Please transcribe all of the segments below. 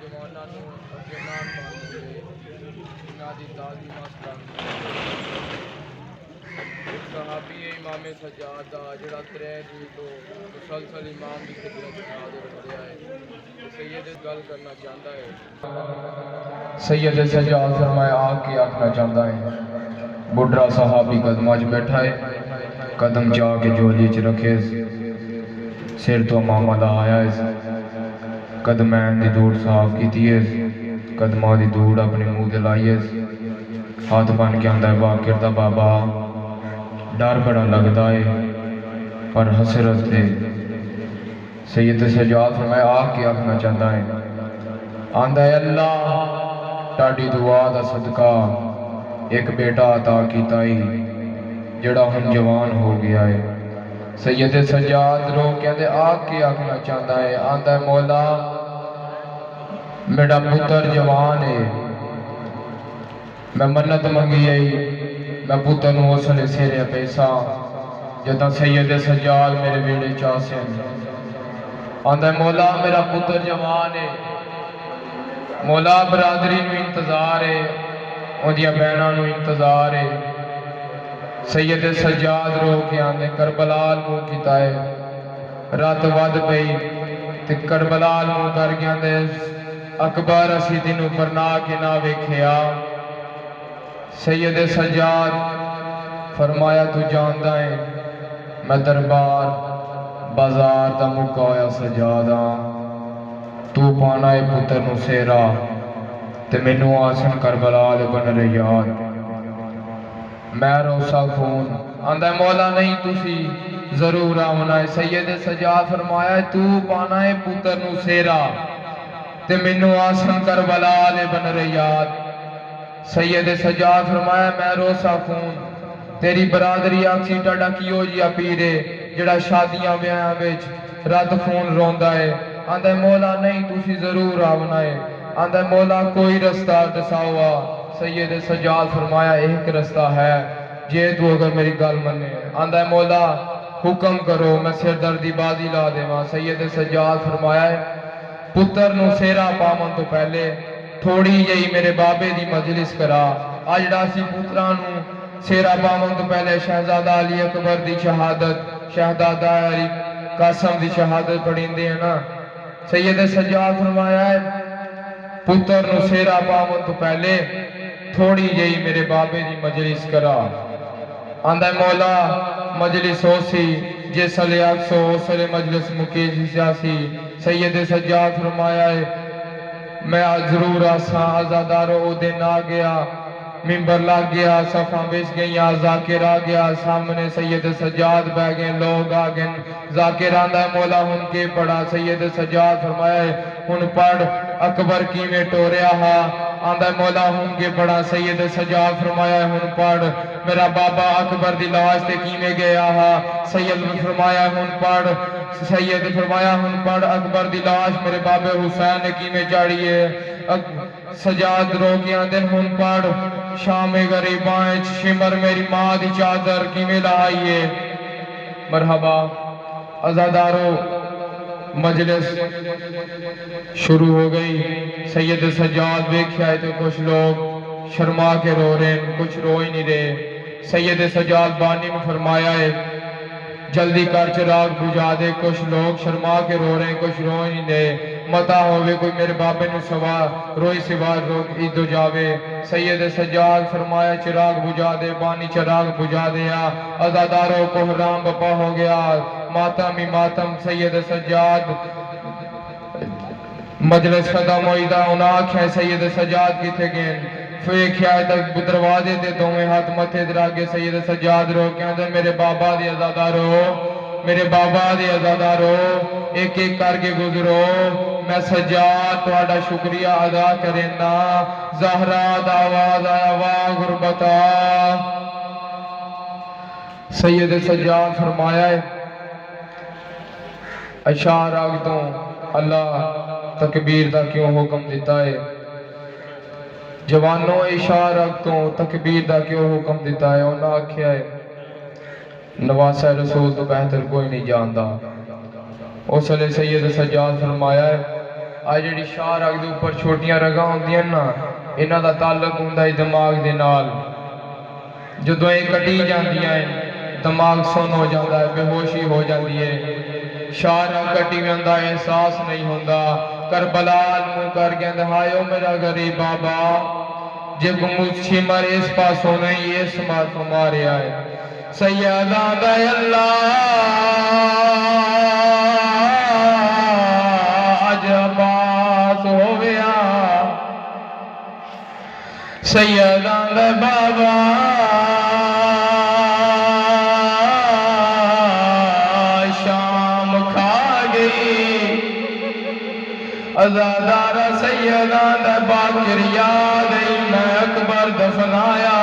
نوجوانوں ਨੂੰ ਅੱਗੇ ਨਾ ਪਾਉਂਦੇ ਇਹਨਾਂ ਦੀ ਤਾਜ਼ੀ ਮਸਤਾਂ صحابی امام سجاد دا جڑا 3 جی تو مسلسل امام کی خدمت میں حاضر ہو رہا ہے سید گل کرنا چاہتا ہے سید سجاد فرمایا آ کے آکھنا چاہتا ہے بڈھا صحابی قدمہ چ بیٹھا ہے قدم جا کے جولی چ رکھے سر تو ماما دا آیا ہے قدمین دی دور صاف کیتی ہے قدمہ دی دور اپنے منہ دے لائی ہے ہاتھ بن کے آندا ہے باقر دا بابا ڈر بڑا لگتا ہے پر حسرت ہے سید سجاد فرمایا آ کے آکھنا چاہتا ہے آندا ہے اللہ تاڑی دعا دا صدقہ ایک بیٹا عطا کیتا ہی جڑا ہن جوان ہو گیا ہے سید سجاد رو کہتے آ کے آکھنا چاہتا ہے آندا ہے مولا میرا پتر جوان ہے میں منت منگی ہے میں پتر نو اسلے سیرے پیسہ جدہ سید سجاد میرے بیڑے چاسے آندہ مولا میرا پتر جوان ہے مولا برادری نو انتظار ہے اندیا بہنہ نو انتظار ہے سید سجاد رو کے آندے کربلال مو کیتا ہے رات ود پئی تے کربلال مو کر کے آندے اکبر اسی دن اوپر نہ کے نہ ویکھیا سید سجاد فرمایا تو جاندا ہے میں دربار بازار دا مکا ہویا سجادا تو پانا ہے پتر نو سیرا تے مینوں آسن کربلال بن رہی یاد میں روسا خون آندا مولا نہیں تسی ضرور آونا ہے سید سجاد فرمایا تو پانا ہے پتر نو سیرا تے مینوں آسن کربلال بن رہی یاد سید سجاد فرمایا میں روسا خون تیری برادری آکسی ٹاڑا کیو جیا پیرے جڑا شادیاں بیاں بیچ رات خون روندا ہے آندہ مولا نہیں تسی ضرور آونا ہے آندہ مولا کوئی رستہ دساوا سید سجاد فرمایا ایک رستہ ہے جے تو اگر میری گل منے آندہ مولا حکم کرو میں سر دردی بازی لا دے ماں سید سجاد فرمایا ہے پتر نو سیرا پامن تو پہلے تھوڑی یہی میرے بابے دی مجلس کرا آج ڈاسی پترانو سیرا پامن تو پہلے شہزادہ علی اکبر دی شہادت شہزادہ علی قاسم دی شہادت پڑھیں دے نا سید سجاد فرمایا ہے پتر نو سیرا پامن تو پہلے تھوڑی یہی میرے بابے دی مجلس کرا آندہ مولا مجلس ہو سی جس علی اکسو سر مجلس مکیجی سیاسی سید سجاد فرمایا ہے میں ضرور آساں آزادارو او دن آ گیا ممبر لاگ گیا صفحہ بیچ گئی ذاکر آ گیا سامنے سید سجاد بہ گئے لوگ آ گئے ذاکر آندہ مولا ہن کے پڑھا سید سجاد فرمایا ہے ہن پڑھ اکبر کی میں ٹوریا ہا آندہ مولا ہن کے پڑھا سید سجاد فرمایا ہے ہن پڑھ میرا بابا اکبر دی لاش تے کی میں گیا ہا سید فرمایا ہن پڑھ سید فرمایا ہن پڑھ اکبر دی لاش میرے بابے حسین نے کی میں چاڑیے سجاد رو کیا دن ہن پڑھ شام غریبائیں شمر میری ماں دی چادر کی میں لائیے مرحبا عزادارو مجلس شروع ہو گئی سید سجاد دیکھیا ہے تو کچھ لوگ شرما کے رو رہے ہیں کچھ رو ہی نہیں رہے سید سجاد بانی میں فرمایا ہے جلدی کر چراغ بجھا دے کچھ لوگ شرما کے رو رہے ہیں کچھ رو ہی نہیں رہے متا ہوئے کوئی میرے بابے نے سوا روئی سوار روک عیدو جاوے سید سجاد فرمایا چراغ بجھا دے بانی چراغ بجھا دیا عزاداروں کو حرام بپا ہو گیا ماتم ہی ماتم سید سجاد مجلس ختم ہوئیدہ اناکھ ہے سید سجاد کی تھے گئن فیکھیا ہے تک دروازے دے دو میں ہاتھ متھے دراگے سید سجاد رو کہاں دے میرے بابا دی عزادارو میرے بابا دی عزادارو ایک ایک کر کے گزرو میں سجاد توڑا شکریہ ادا کرنا زہرہ دعواد آیا واہ غربتا سید سجاد فرمایا ہے اشار آگتوں اللہ تکبیر دا کیوں حکم دیتا ہے جوانوں اشار آگتوں تکبیر دا کیوں حکم دیتا ہے انہاں آکھیا ہے نواسہ رسول تو بہتر کوئی نہیں جاندہ اس علیہ سید سجاد فرمایا ہے آ جڑی شاہ رگ دے اوپر چھوٹیاں رگاں ہوندیاں نا انہاں دا تعلق ہوندا ہے دماغ دے نال جدوں یہ کٹی جاندیاں ہیں دماغ سن ہو جاتا ہے بے ہوشی ہو جاتی ہے شاہ رگ کٹی میں ہوندا احساس نہیں ہوندا کربلا منہ کر کے ہایو میرا غریب بابا جے کو مجھے مرے اس پاسوں نہیں اس پاسوں مارے آئے سیدہ دے اللہ عجبات ہویا سیدہ دے بابا شام کھا گئی ازادارہ سیدہ دے باکر یاد میں اکبر دفنایا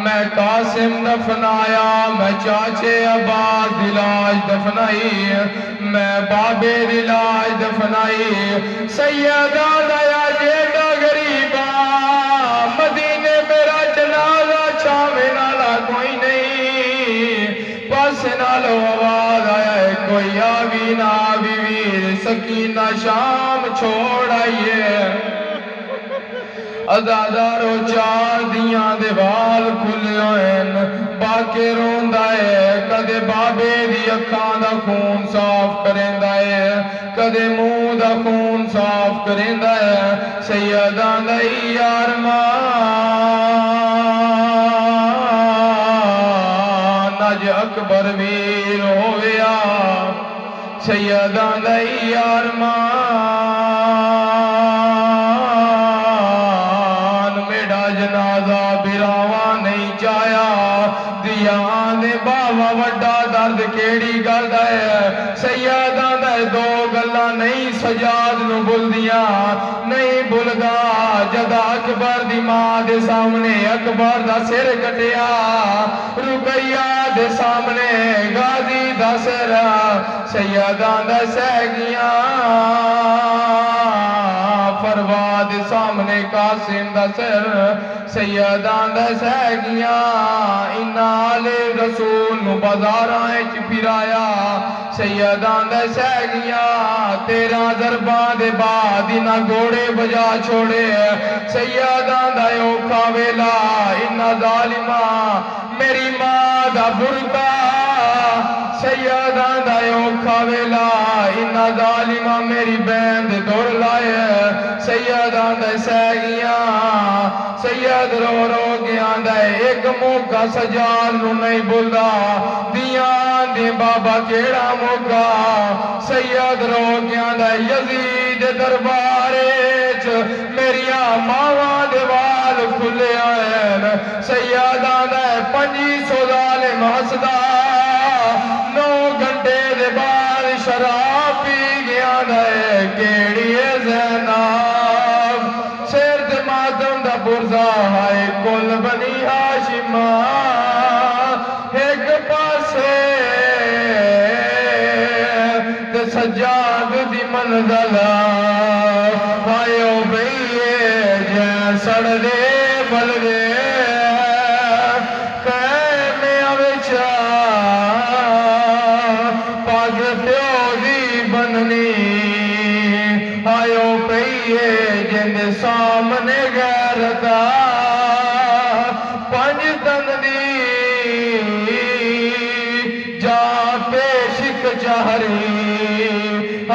میں قاسم دفنایا میں چاچے عباس دلاج دفنائی میں بابے دلاج دفنائی سیدہ دیا جیٹا غریبا مدینے میرا جنازہ چھاوے نالا کوئی نہیں پاس نالو آواز آیا ہے کوئی آوی نہ آوی ویر سکینہ شام چھوڑ آئیے ازادارو چار دیاں دے وال کھلے ہوئے باکے روندہ ہے کدے بابے دی اکھاں دا خون صاف کرندہ ہے کدے منہ دا خون صاف کرندہ ہے سیدہ دائی ارمان اج اکبر ویر ہویا سیدہ دائی ارمان جنازہ براوا نہیں چایا دیاں دے بابا وڈا درد کیڑی گل ہے سیدہ دے دو گلاں نہیں سجاد نو بلدیاں نہیں بلدا جدا اکبر دی ماں دے سامنے اکبر دا سر کٹیا رقیہ دے سامنے غازی دا سر سیدہ دے سہگیاں فروا دے سامنے قاسم دا سر سیداں دے سہگیاں انال رسول نو بازاراں وچ پھرایا سیداں دے سہگیاں 13 ضرباں دے بعد انہاں گھوڑے بجا چھوڑے سیداں دا اوکھا ویلا انہاں ظالماں میری ماں دا برقع سیداں دا اوکھا ویلا انہاں ظالماں میری بہن دے دور لائے سیداں دے سہگیاں سید رو رو کے آندہ ہے ایک موقع سجال نو نہیں بلدا دیاں دے بابا کیڑا موقع سید رو کے آندہ ہے یزید دربارے میریا ماواں دے وال کھلے آئے سیداں دے 500 ظالم ہسدا 9 گھنٹے دے بعد شراب پی گیا دے کیڑی زینب سیر دے ماتم دا برزا ہائے کل بنی ہاشمہ ایک پاسے تے سجاد دی منزل آئیو بھئیے جین سڑ دے بل دے سامنے غیرتا 5 دن دی جا پیشک چہری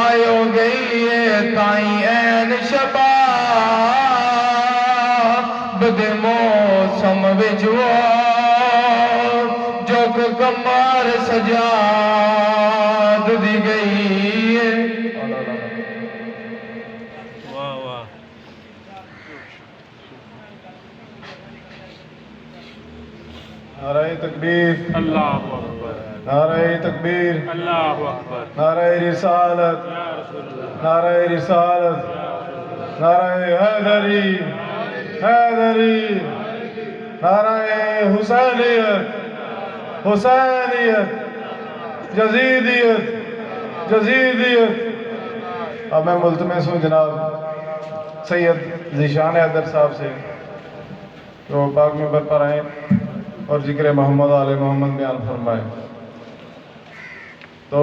آئیو گئی ہے تائیں این شبا بدے موسم وجوا جو کمار سجاد دی گئی ہے نعرہ تکبیر اللہ اکبر نعرہ تکبیر اللہ اکبر نعرہ رسالت نعرہ رسالت نعرہ حیدری حیدری نعرہ حسینیت حسینیت جزیدیت جزیدیت اب میں ملتمس ہوں جناب سید ذیشان حیدر صاحب سے تو پاک میں پر آئیں اور ذکر محمد آل محمد بیان فرمائے تو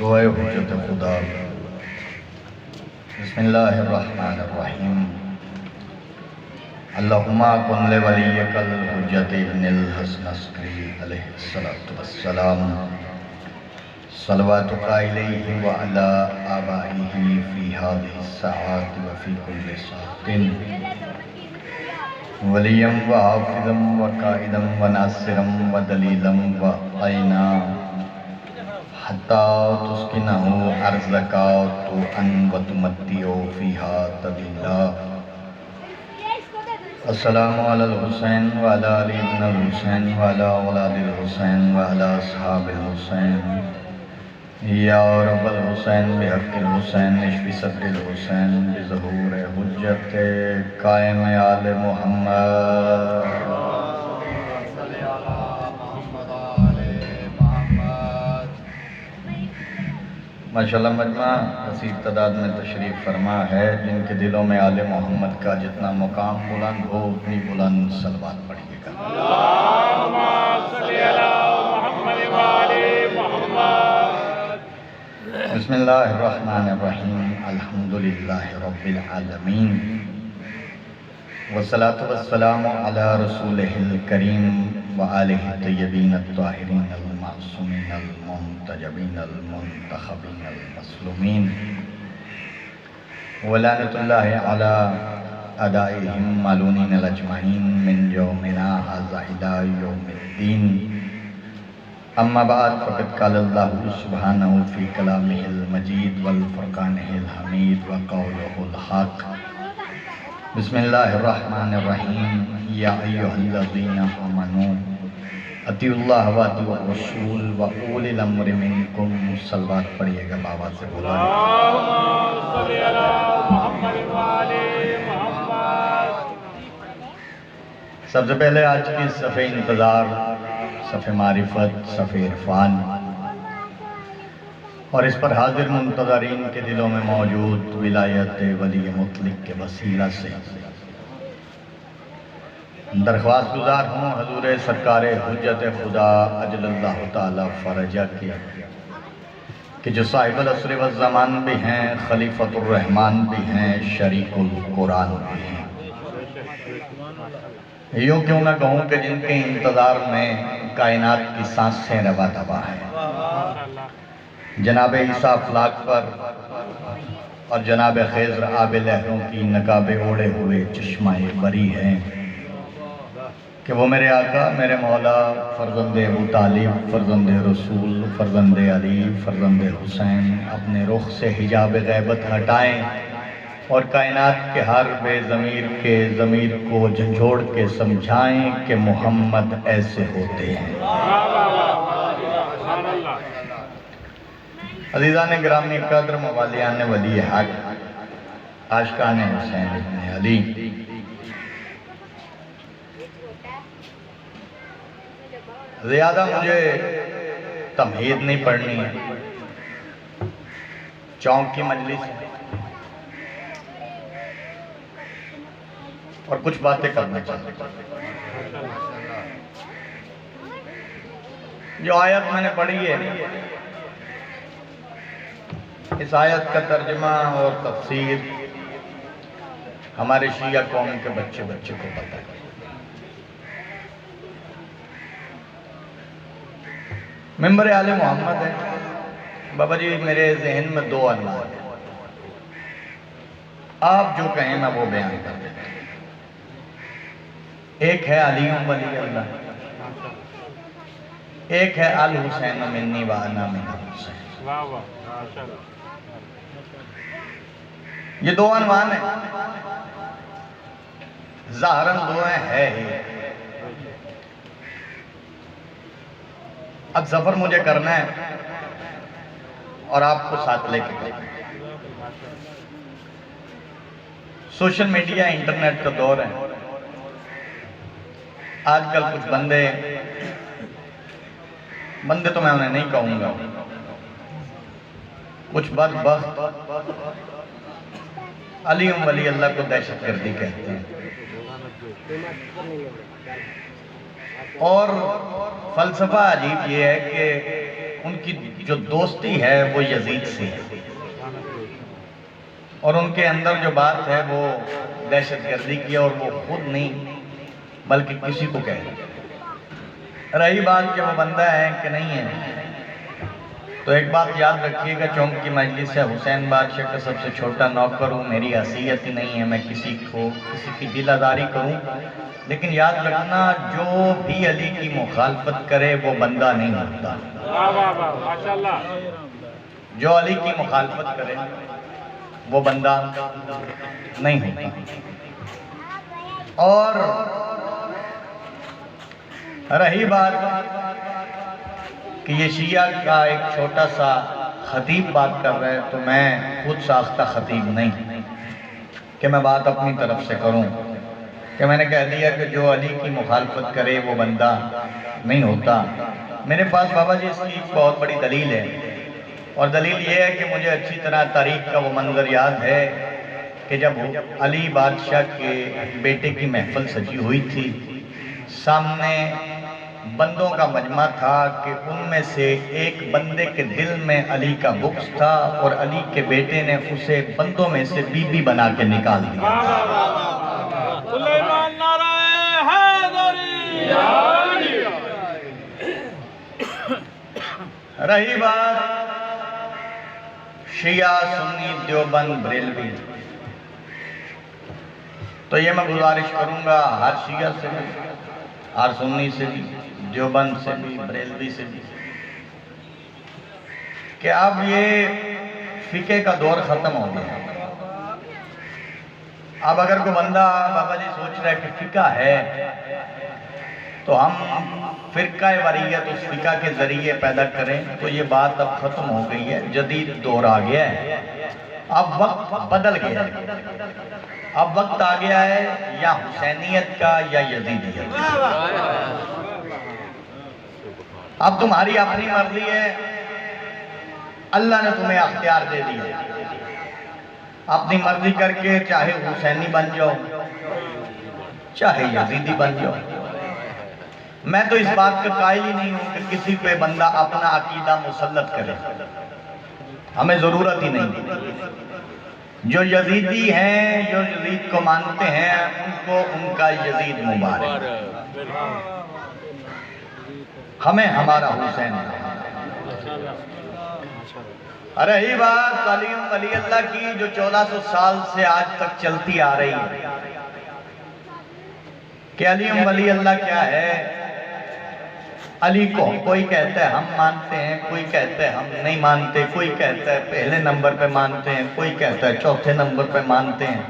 دعائے حجت خدا۔ بسم اللہ الرحمن الرحیم۔ اللہم کن لولیک الحجت ابن الحسن عسکری علیہ السلام صلواتک علیہ وعلا آبائہ فی هذه الساعات وفی کل ساعت ولیا وحافظا وقائدا وناصرا ودلیلا وعینا حتی تسکنہ ارضک طوعا وتمتعہ فیہا طویلا۔ السلام علی الحسین وعلی علی بن الحسین وعلی اولاد الحسین وعلی اصحاب الحسین یا رب الحسین بحق الحسین اشفی صدر الحسین بظہور حجت قائم آل محمد۔ ماشاءاللہ مجمع کثیر تعداد میں تشریف فرما ہے، جن کے دلوں میں آل محمد کا جتنا مقام بلند ہو اتنی بلند صلوات پڑھیے گا۔ اللہم صلی علی محمد وآل محمد۔ بسم اللہ الرحمن الرحیم۔ الحمدللہ رب العالمین، والصلاة والسلام علی رسولہ الکریم وآلہ الطیبین الطاہرین المعصومین المنتجبین المنتخبین المظلومین، ولعنۃ اللہ علی اعدائہم ملعونین اجمعین من یومنا ھذا الی یوم الدین۔ اما بعد فقد قال اللہ سبحانہ فی کلامہ المجید والفرقانہ الحمید وقولہ الحق۔ بسم اللہ الرحمن الرحیم۔ یا ایہا الذین آمنوا اطیعوا اللہ واطیعوا الرسول واولی الامر منکم۔ صلوات پڑھیے گا بابا سے بولا۔ اللہم صلی علی محمد وآل محمد۔ سب سے پہلے آج کی صفحہ انتظار، صفحہ معرفت، صفحہ عرفان، اور اس پر حاضر منتظرین کے دلوں میں موجود ولایت ولی مطلق کے وسیلہ سے درخواست گزار ہوں حضور سرکار حجت خدا اجل اللہ تعالی فرجہ کی کہ جو صاحب العصر والزمان بھی ہیں، خلیفۃ الرحمن بھی ہیں، شریک القرآن بھی ہیں۔ یوں کیوں نہ کہوں کہ جن کے انتظار میں کائنات کی سانسیں روا دوا ہیں، جناب عیسیٰ افلاک پر اور جناب خضر آب لہروں کی نقاب اوڑے ہوئے چشمہ بری ہیں کہ وہ میرے آقا، میرے مولا، فرزند ابو طالب، فرزند رسول، فرزند علی، فرزند حسین اپنے رخ سے حجاب غیبت ہٹائیں اور کائنات کے ہر بے ضمیر کے ضمیر کو جھنجھوڑ کے سمجھائیں کہ محمد ایسے ہوتے ہیں۔ عزیزان گرامی قدر، موالیان ولی حق، عاشقان حسین ابن علی، زیادہ مجھے تمہید نہیں پڑھنی ہے، چونک کی مجلس ہے اور کچھ باتیں کرنا چاہتا ہوں۔ جو آیت میں نے پڑھی ہے، اس آیت کا ترجمہ اور تفسیر ہمارے شیعہ قوم کے بچے کو پتہ ہے۔ ممبر آل محمد ہے بابا جی، میرے ذہن میں دو عنوان ہیں، آپ جو کہیں میں وہ بیان کر دیتا ہوں۔ ایک ہے علی ولی اللہ، ایک ہے الحسین منی و انا من الحسین۔ واہ واہ، ماشاءاللہ۔ یہ دو عنوان ہیں، ظاہراً دعائیں ہے ہی۔ اب سفر مجھے کرنا ہے اور آپ کو ساتھ لے کے سوشل میڈیا انٹرنیٹ کا دور ہے۔ آج کل کچھ بندے تو میں انہیں نہیں کہوں گا، کچھ بدبخت علی ولی اللہ کو دہشت گردی کہتے ہیں، اور فلسفہ عجیب یہ ہے کہ ان کی جو دوستی ہے وہ یزید سے ہے، اور ان کے اندر جو بات ہے وہ دہشت گردی کی ہے، اور وہ خود نہیں بلکہ کسی کو کہہ رہی بات کہ وہ بندہ ہے کہ نہیں ہے، تو ایک بات یاد رکھیے گا، چونک کی مجلس سے حسین بادشاہ کا سب سے چھوٹا نوکر ہوں، میری حیثیت ہی نہیں ہے میں کسی کی دل آزاری کروں، لیکن یاد رکھنا جو بھی علی کی مخالفت کرے وہ بندہ نہیں ہوتا، واہ واہ واہ ماشاءاللہ، جو علی کی مخالفت کرے وہ بندہ نہیں ہوتا۔ اور رہی بات کہ یہ شیعہ کا ایک چھوٹا سا خطیب بات کر رہے، تو میں خود ساختہ خطیب نہیں کہ میں بات اپنی طرف سے کروں، کہ میں نے کہہ دیا کہ جو علی کی مخالفت کرے وہ بندہ نہیں ہوتا۔ میرے پاس بابا جی اس کی ایک بہت بڑی دلیل ہے، اور دلیل یہ ہے کہ مجھے اچھی طرح تاریخ کا وہ منظر یاد ہے کہ جب علی بادشاہ کے بیٹے کی محفل سجی ہوئی تھی، سامنے بندوں کا مجمع تھا کہ ان میں سے ایک بندے کے دل میں علی کا بغض تھا، اور علی کے بیٹے نے اسے بندوں میں سے بی بی بنا کے نکال دیا۔ سلیمان نعرہ حیدری، رہی بات شیعہ سنی دیوبند بریلوی، تو یہ میں گزارش کروں گا ہر شیعہ سے بھی، ہر سنی سے بھی، دیوبند سے بھی، بریلوی سے بھی، کہ اب یہ فقہ کا دور ختم ہو گیا۔ اب اگر کوئی بندہ بابا جی سوچ رہا ہے کہ فقہ ہے تو ہم فرقہ وریت اس فقہ کے ذریعے پیدا کریں، تو یہ بات اب ختم ہو گئی ہے، جدید دور آ گیا ہے، اب وقت بدل گیا ہے، اب وقت آ گیا ہے یا حسینیت کا یا یزیدیت کا۔ اب تمہاری اپنی مرضی ہے، اللہ نے تمہیں اختیار دے دیا، اپنی مرضی کر کے چاہے حسینی بن جاؤ چاہے یزیدی بن جاؤ۔ میں تو اس بات کا قائل ہی نہیں ہوں کہ کسی پہ بندہ اپنا عقیدہ مسلط کرے، ہمیں ضرورت ہی نہیں۔ جو یزیدی ہیں، جو یزید کو مانتے ہیں، ان کو ان کا یزید مبارک، ہمیں ہمارا حسین۔ رہی بات علی ولی اللہ کی جو 1400 سال سے آج تک چلتی آ رہی ہے کہ علی ولی اللہ کیا ہے، علی کو کوئی کہتا ہے ہم مانتے ہیں، کوئی کہتا ہے ہم نہیں مانتے، کوئی کہتا ہے پہلے نمبر پہ مانتے ہیں، کوئی کہتا ہے چوتھے نمبر پہ مانتے ہیں۔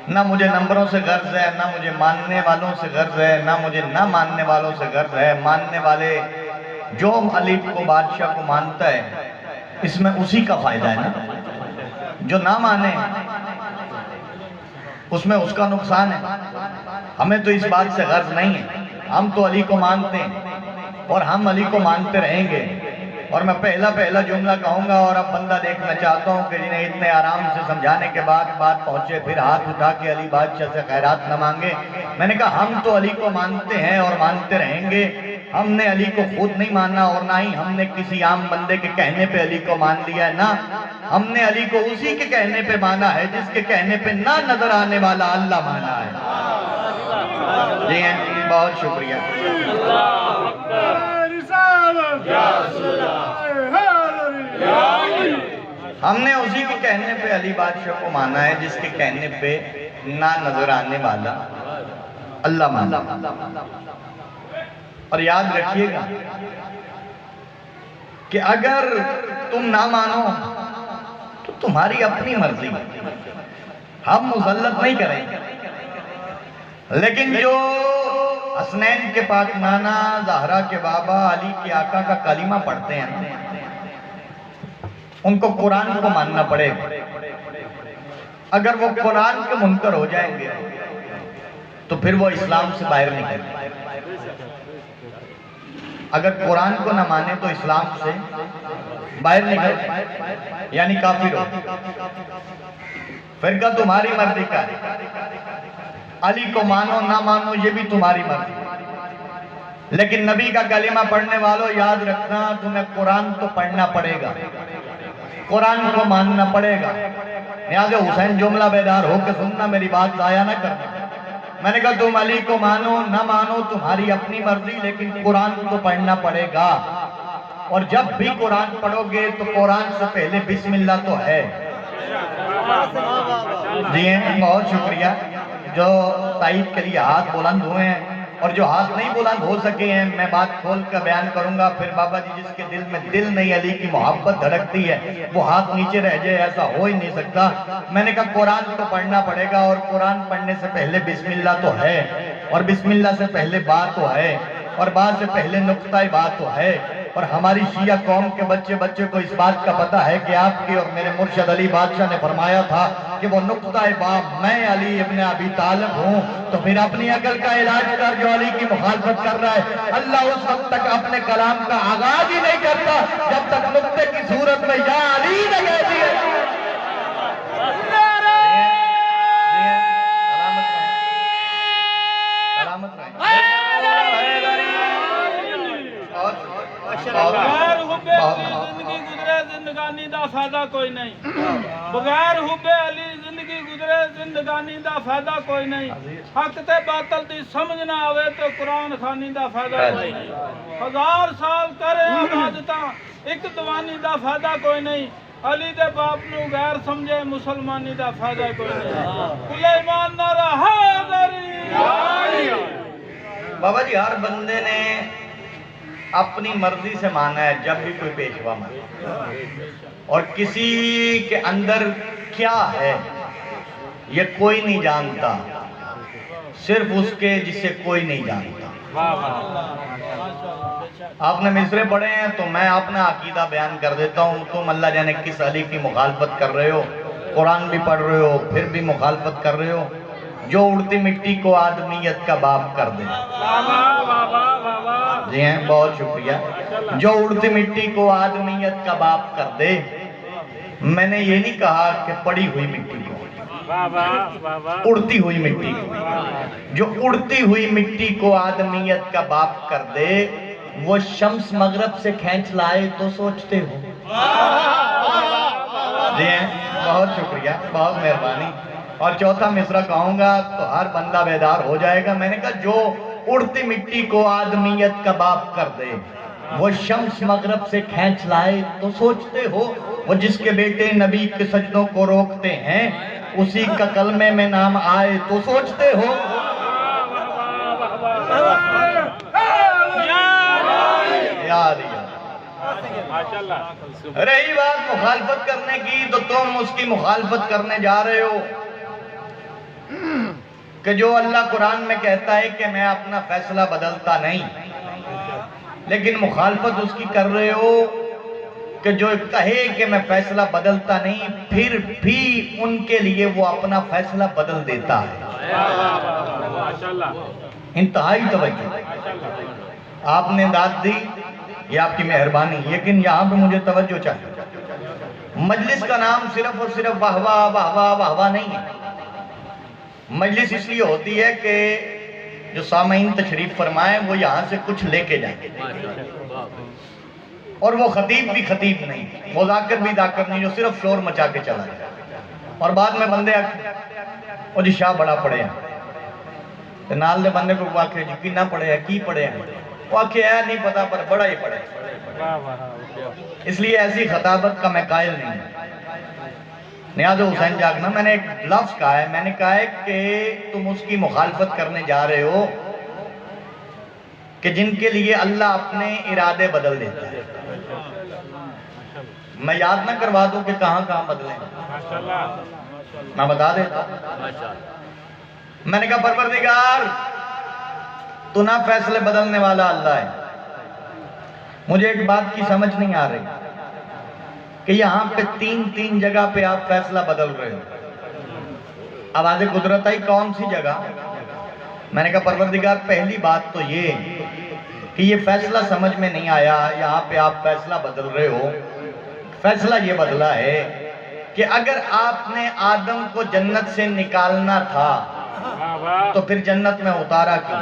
نہ مجھے نمبروں سے غرض ہے، نہ مجھے ماننے والوں سے غرض ہے، نہ مجھے نہ ماننے والوں سے غرض ہے۔ ماننے والے جو علی کو بادشاہ کو مانتا ہے اس میں اسی کا فائدہ ہے نا، جو نہ مانے اس میں اس کا نقصان ہے۔ ہمیں تو اس بات سے غرض نہیں ہے، ہم تو علی کو مانتے ہیں اور ہم علی کو مانتے رہیں گے۔ اور میں پہلا جملہ کہوں گا، اور اب بندہ دیکھنا چاہتا ہوں کہ جنہیں اتنے آرام سے سمجھانے کے بعد بات پہنچے پھر ہاتھ اٹھا کے علی بادشاہ سے خیرات نہ مانگے۔ میں نے کہا ہم تو علی کو مانتے ہیں اور مانتے رہیں گے، ہم نے علی کو خود نہیں مانا، اور نہ ہی ہم نے کسی عام بندے کے کہنے پہ علی کو مان لیا ہے، نہ ہم نے علی کو اسی کے کہنے پہ مانا ہے جس کے کہنے پہ نہ نظر آنے والا اللہ مانا ہے۔ جی ہیں، بہت شکریہ۔ ہم نے اسی کے کہنے پہ علی بادشاہ کو مانا ہے جس کے کہنے پہ نہ نظر آنے والا اللہ مانا۔ اور یاد رکھیے گا کہ اگر تم نہ مانو تو تمہاری اپنی مرضی، ہم مسلط نہیں کریں گے، لیکن جو حسنین کے پاک نانا، زہرا کے بابا، علی کے آقا کا کلمہ پڑھتے ہیں ان کو قرآن کو ماننا پڑے گا۔ اگر وہ قرآن کے منکر ہو جائیں گے تو پھر وہ اسلام سے باہر نکلیں گے۔ اگر قرآن کو نہ مانے تو اسلام سے باہر نکل یعنی کافر ہو۔ فرقہ تمہاری مرضی کا ہے، علی کو مانو نہ مانو یہ بھی تمہاری مرضی، لیکن نبی کا کلمہ پڑھنے والوں یاد رکھنا، تمہیں قرآن تو پڑھنا پڑے گا، قرآن کو ماننا پڑے گا۔ نیاز حسین جملہ بیدار ہو کے سننا، میری بات ضائع نہ کرنا۔ میں نے کہا تم علی کو مانو نہ مانو تمہاری اپنی مرضی، لیکن قرآن تو پڑھنا پڑے گا۔ اور جب بھی قرآن پڑھو گے تو قرآن سے پہلے بسم اللہ تو ہے۔ جی ہیں، بہت شکریہ جو تائید کے لیے ہاتھ بلند ہوئے ہیں، اور جو ہاتھ نہیں بلند ہو سکے ہیں میں بات کھول کر بیان کروں گا۔ پھر بابا جی جس کے دل میں دل نہیں علی کی محبت دھڑکتی ہے وہ ہاتھ نیچے رہ جائے، ایسا ہو ہی نہیں سکتا۔ میں نے کہا قرآن تو پڑھنا پڑے گا، اور قرآن پڑھنے سے پہلے بسم اللہ تو ہے، اور بسم اللہ سے پہلے بات تو ہے، اور بات سے پہلے نقطہ بات تو ہے۔ اور ہماری شیعہ قوم کے بچے کو اس بات کا پتہ ہے کہ آپ کی اور میرے مرشد علی بادشاہ نے فرمایا تھا کہ وہ نقطہ باب میں علی ابن ابی طالب ہوں۔ تو پھر اپنی عقل کا علاج کر جو علی کی مخالفت کر رہا ہے، اللہ اس وقت تک اپنے کلام کا آغاز ہی نہیں کرتا جب تک نقطے کی صورت میں یا علی نہ کہہ دیے۔ بغیر حب علی زندگی گزرے زندگانی دا فائدہ کوئی نہیں، بغیر حب علی زندگی گزرے زندگانی دا فائدہ کوئی نہیں۔ حق تے باطل دی سمجھ نہ آوے تو قرآن خوانی دا فائدہ کوئی نہیں۔ 1000 سال کرے عبادتاں ایک دیوانی دا فائدہ کوئی نہیں۔ علی دے باپ نو غیر سمجھے مسلمانی دا فائدہ کوئی نہیں۔ کل ایمان نعرہ حیدری۔ بابا جی ہر بندے نے اپنی مرضی سے مانا ہے جب بھی کوئی پیشوا مانا، اور کسی کے اندر کیا ہے یہ کوئی نہیں جانتا، صرف اس کے جسے کوئی نہیں جانتا۔ آپ نے مصرے پڑھے ہیں تو میں اپنا عقیدہ بیان کر دیتا ہوں، تم اللہ جانے کس علی کی مخالفت کر رہے ہو، قرآن بھی پڑھ رہے ہو پھر بھی مخالفت کر رہے ہو۔ جو اڑتی مٹی کو آدمیت کا باپ کر دے۔ جی ہیں، بہت شکریہ۔ جو اڑتی مٹی کو آدمیت کا باپ کر دے۔ میں نے یہ نہیں کہا کہ پڑی ہوئی مٹی کو، اڑتی ہوئی مٹی کو۔ جو اڑتی ہوئی مٹی کو آدمیت کا باپ کر دے، وہ شمس مغرب سے کھینچ لائے تو سوچتے ہو۔ جی ہیں، بہت شکریہ، بہت مہربانی۔ اور چوتھا مصرع کہوں گا تو ہر بندہ بیدار ہو جائے گا۔ میں نے کہا جو اڑتی مٹی کو آدمیت کا باپ کر دے، وہ شمس مغرب سے کھینچ لائے تو سوچتے ہو۔ وہ جس کے بیٹے نبی کے سجدوں کو روکتے ہیں، اسی کا کلمے میں نام آئے تو سوچتے ہو۔ رہی بات مخالفت کرنے کی تو تم اس کی مخالفت کرنے جا رہے ہو کہ جو اللہ قرآن میں کہتا ہے کہ میں اپنا فیصلہ بدلتا نہیں، لیکن مخالفت اس کی کر رہے ہو کہ جو کہے کہ میں فیصلہ بدلتا نہیں، پھر بھی ان کے لیے وہ اپنا فیصلہ بدل دیتا ہے۔ انتہائی توجہ، آپ نے داد دی، یہ آپ کی مہربانی، لیکن یہاں پہ مجھے توجہ چاہیے۔ مجلس کا نام صرف اور صرف واہ واہ واہ واہ واہ واہ نہیں ہے۔ مجلس اس لیے ہوتی ہے کہ جو سامعین تشریف فرمائیں وہ یہاں سے کچھ لے کے جائیں، اور وہ خطیب بھی خطیب نہیں، وہ ذاکر بھی ذاکر نہیں جو صرف شور مچا کے چلا جائے، اور بعد میں بندے وہ جی شاہ بڑا پڑے ہیں، نال دے بندے کو آکھے جی کی نہ پڑے ہیں، کی پڑے ہیں، وہ آکھے ہے نہیں پتا پر بڑا ہی پڑے۔ اس لیے ایسی خطابت کا میں قائل نہیں ہوں۔ نیاز حسین جاگنا، میں نے ایک لفظ کہا ہے، میں نے کہا ہے کہ تم اس کی مخالفت کرنے جا رہے ہو کہ جن کے لیے اللہ اپنے ارادے بدل دیتا ہے۔ میں یاد نہ کروا دوں کہ کہاں کہاں بدلیں، میں بتا دیتا ہوں۔ میں نے کہا پروردگار تو نہ فیصلے بدلنے والا اللہ ہے۔ مجھے ایک بات کی سمجھ نہیں آ رہی کہ یہاں پہ تین جگہ پہ آپ فیصلہ بدل رہے ہو۔ آواز قدرت آئی کون سی جگہ؟ میں نے کہا پروردگار پہلی بات تو یہ کہ یہ فیصلہ سمجھ میں نہیں آیا، یہاں پہ آپ فیصلہ بدل رہے ہو۔ فیصلہ یہ بدلا ہے کہ اگر آپ نے آدم کو جنت سے نکالنا تھا تو پھر جنت میں اتارا کیوں؟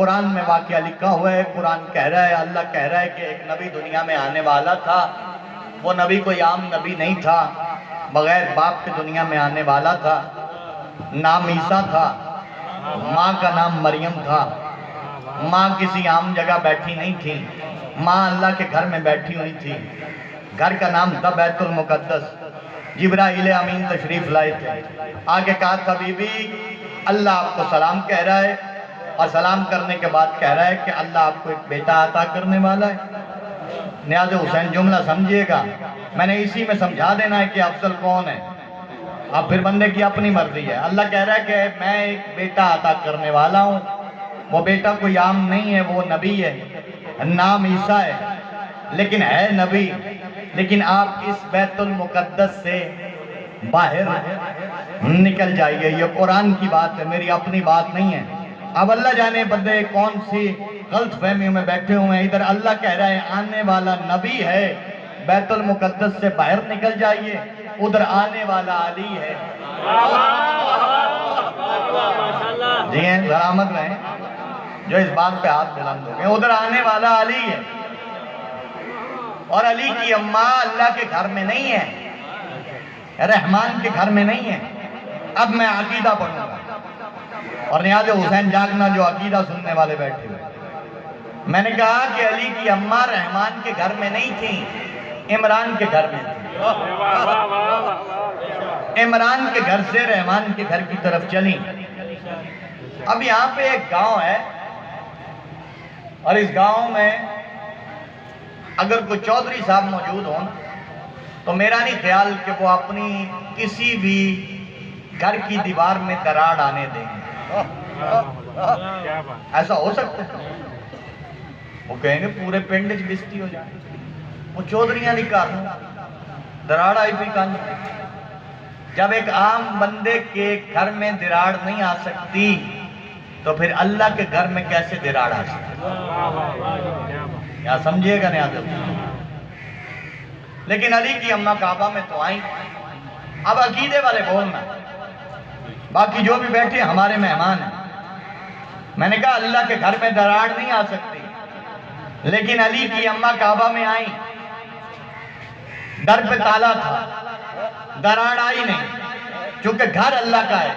قرآن میں واقعہ لکھا ہوا ہے، قرآن کہہ رہا ہے، اللہ کہہ رہا ہے کہ ایک نبی دنیا میں آنے والا تھا. وہ نبی کوئی عام نبی نہیں تھا، بغیر باپ کے دنیا میں آنے والا تھا. نام عیسیٰ تھا، ماں کا نام مریم تھا. ماں کسی عام جگہ بیٹھی نہیں تھی، ماں اللہ کے گھر میں بیٹھی ہوئی تھی. گھر کا نام تھا بیت المقدس. جبرائیل امین تشریف لائے تھے. آگے کہا تھا بی بی اللہ آپ کو سلام کہہ رہا ہے، اور سلام کرنے کے بعد کہہ رہا ہے کہ اللہ آپ کو ایک بیٹا عطا کرنے والا ہے. نیاز حسین جملہ سمجھیے گا، میں نے اسی میں سمجھا دینا ہے کہ افضل کون ہے. اب پھر بندے کی اپنی مرضی ہے. اللہ کہہ رہا ہے کہ میں ایک بیٹا عطا کرنے والا ہوں. وہ بیٹا کوئی عام نہیں ہے، وہ نبی ہے. نام عیسیٰ ہے لیکن ہے نبی. لیکن آپ اس بیت المقدس سے باہر نکل جائیے. یہ قرآن کی بات ہے، میری اپنی بات نہیں ہے. اب اللہ جانے بندے کون سی غلط فہمیوں میں بیٹھے ہوئے ہیں. ادھر اللہ کہہ رہا ہے آنے والا نبی ہے، بیت المقدس سے باہر نکل جائیے. ادھر آنے والا علی ہے. جی ہیں سلامت رہیں جو اس بات پہ ہاتھ بلند ہو گئے. ادھر آنے والا علی ہے، اور علی کی اماں اللہ کے گھر میں نہیں ہے، رحمان کے گھر میں نہیں ہے. اب میں عقیدہ پڑھوں گا، اور نیاز حسین جاگنا جو عقیدہ سننے والے بیٹھے ہوئے. میں نے کہا کہ علی کی اماں رحمان کے گھر میں نہیں تھیں، عمران کے گھر میں تھیں. عمران کے گھر سے رحمان کے گھر کی طرف چلیں. اب یہاں پہ ایک گاؤں ہے، اور اس گاؤں میں اگر کوئی چودھری صاحب موجود ہوں تو میرا نہیں خیال کہ وہ اپنی کسی بھی گھر کی دیوار میں دراڑ آنے دیں گے. ایسا ہو سکتا ہے؟ وہ کہیں گے پورے پنڈ چ بستی ہو جائے. وہ چودھریاں نہیں کر دراڑ آئی بھی کان. جب ایک عام بندے کے گھر میں دراڑ نہیں آ سکتی تو پھر اللہ کے گھر میں کیسے دراڑ آ سکتی؟ یا سمجھیے گا نہیں آدم. لیکن علی کی اماں کعبہ میں تو آئیں. اب عقیدے والے بولنا، باقی جو بھی بیٹھے ہمارے مہمان ہیں. میں نے کہا اللہ کے گھر میں دراڑ نہیں آ سکتی، لیکن علی کی اماں کعبہ میں آئیں. در پہ تالا تھا، دراڑ آئی نہیں، چونکہ گھر اللہ کا ہے.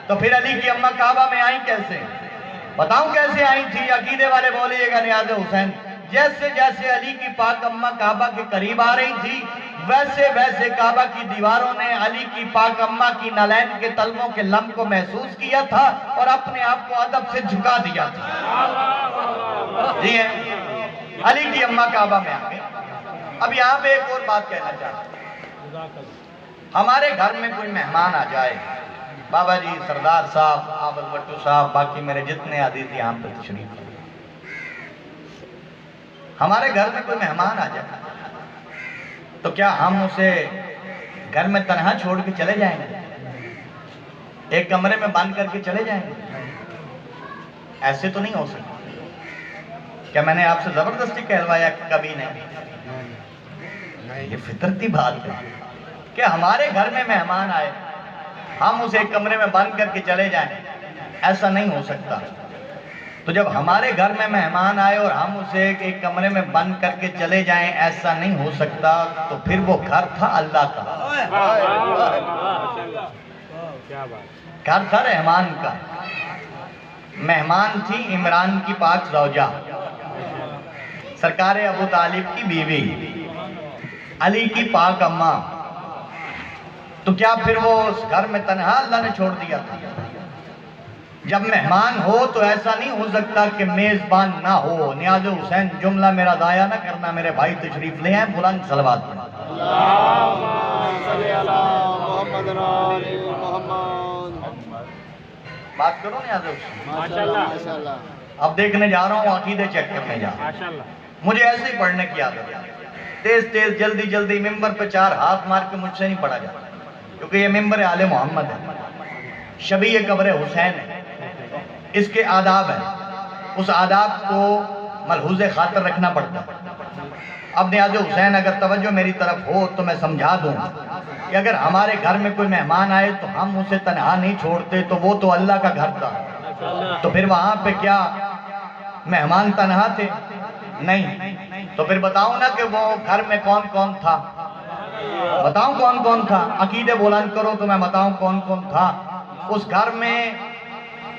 تو پھر علی کی اماں کعبہ میں آئیں کیسے؟ بتاؤں کیسے آئی تھی؟ عقیدے والے بولیے گا نیاز حسین. جیسے جیسے علی کی پاک اماں کعبہ کے قریب آ رہی تھی، ویسے ویسے کعبہ کی دیواروں نے علی کی پاک اماں کی نالین کے تلموں کے لم کو محسوس کیا تھا اور اپنے آپ کو ادب سے جھکا دیا تھا. جی ہیں، علی کی اماں کعبہ میں آ گئے. اب یہاں پہ ایک اور بات کہنا چاہتا ہوں. ہمارے گھر میں کوئی مہمان آ جائے، بابا جی، سردار صاحب، آبل بٹو صاحب، باقی میرے جتنے عزیز یہاں پہ تشریف لائے، ہمارے گھر میں کوئی مہمان آ جائے تو کیا ہم اسے گھر میں تنہا چھوڑ کے چلے جائیں گے؟ ایک کمرے میں بند کر کے چلے جائیں گے؟ ایسے تو نہیں ہو سکتا. کیا میں نے آپ سے زبردستی کہلوایا؟ کبھی نہیں. یہ فطرتی بات ہے کہ ہمارے گھر میں مہمان آئے ہم اسے ایک کمرے میں بند کر کے چلے جائیں. ایسا نہیں ہو سکتا. تو جب ہمارے گھر میں مہمان آئے اور ہم اسے ایک کمرے میں بند کر کے چلے جائیں، ایسا نہیں ہو سکتا. تو پھر وہ گھر تھا اللہ کا، گھر تھا رحمان کا. مہمان تھی عمران کی پاک زوجہ، سرکار ابو طالب کی بیوی، علی کی پاک اماں. تو کیا پھر وہ اس گھر میں تنہا اللہ نے چھوڑ دیا تھا؟ جب مہمان ہو تو ایسا نہیں ہو سکتا کہ میزبان نہ ہو. نیاز حسین جملہ میرا ضائع نہ کرنا، میرے بھائی تشریف لے آئیں، بلند صلوات پڑھیں. بات کرو نیاز حسین. اب دیکھنے جا رہا ہوں، عقیدے چیک کرنے جا رہا ہوں. مجھے ایسے ہی پڑھنے کی عادت ہے، تیز تیز جلدی جلدی ممبر پہ 4 ہاتھ مار کے مجھ سے نہیں پڑھا جاتا، کیونکہ یہ ممبر آل محمد ہے، شبیہ قبر حسین ہے. اس کے آداب ہیں، اس آداب کو ملحوظ خاطر رکھنا پڑتا ہے. اب نیاز حسین اگر توجہ میری طرف ہو تو میں سمجھا دوں کہ اگر ہمارے گھر میں کوئی مہمان آئے تو ہم اسے تنہا نہیں چھوڑتے. تو وہ تو اللہ کا گھر تھا، تو پھر وہاں پہ کیا مہمان تنہا تھے؟ نہیں. تو پھر بتاؤں نا کہ وہ گھر میں کون کون تھا؟ بتاؤں کون کون تھا؟ عقیدے بلند کرو تو میں بتاؤں کون کون تھا. اس گھر میں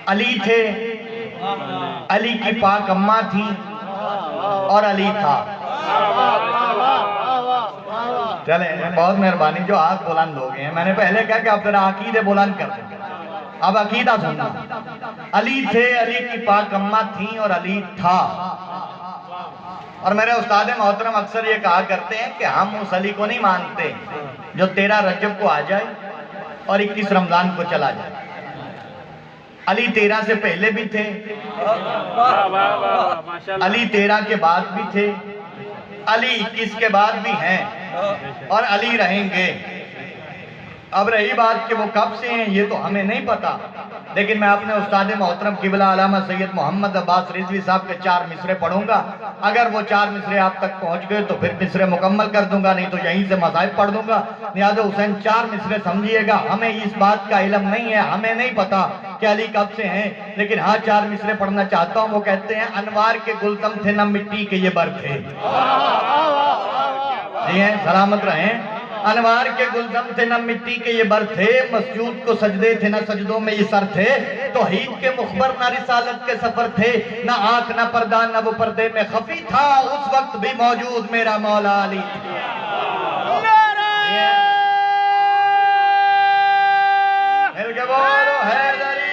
علی تھے، علی کی پاک اماں تھی اور علی تھا. چلیں بہت مہربانی جو ہاتھ بلند ہو گئے ہیں. میں نے پہلے کہا کہ آپ ذرا عقیدے بلند کر دیں. اب عقیدہ سننا. علی تھے، علی کی پاک اماں تھیں اور علی تھا. اور میرے استاد محترم اکثر یہ کہا کرتے ہیں کہ ہم اس علی کو نہیں مانتے جو 13 رجب کو آ جائے اور 21 رمضان کو چلا جائے. علی 13 سے پہلے بھی تھے، علی 13 کے بعد بھی تھے، علی 21 کے بعد بھی ہیں اور علی رہیں گے. اب رہی بات کہ وہ کب سے ہیں یہ تو ہمیں نہیں پتا، لیکن میں اپنے استاد محترم قبلہ علامہ سید محمد عباس رضوی صاحب کے 4 مصرے پڑھوں گا. اگر وہ 4 مصرے آپ تک پہنچ گئے تو پھر مصرے مکمل کر دوں گا، نہیں تو یہیں سے مذاہب پڑھ دوں گا. لہٰذا حسین 4 مصرے سمجھیے گا. ہمیں اس بات کا علم نہیں ہے، ہمیں نہیں پتا کہ علی کب سے ہیں، لیکن ہاں 4 مصرے پڑھنا چاہتا ہوں. وہ کہتے ہیں انوار کے گلزم تھے نہ مٹی کے یہ بر تھے. جی ہیں، سلامت رہیں. انوار کے گلزم تھے نہ مٹی کے یہ بر تھے، مسجود کو سجدے تھے نہ سجدوں میں یہ سر تھے. توحید کے مخبر نہ رسالت کے سفر تھے، نہ آنکھ نہ پردہ نہ وہ پردے میں خفی تھا. اس وقت بھی موجود میرا مولا علی. مل کے بولو حیدری.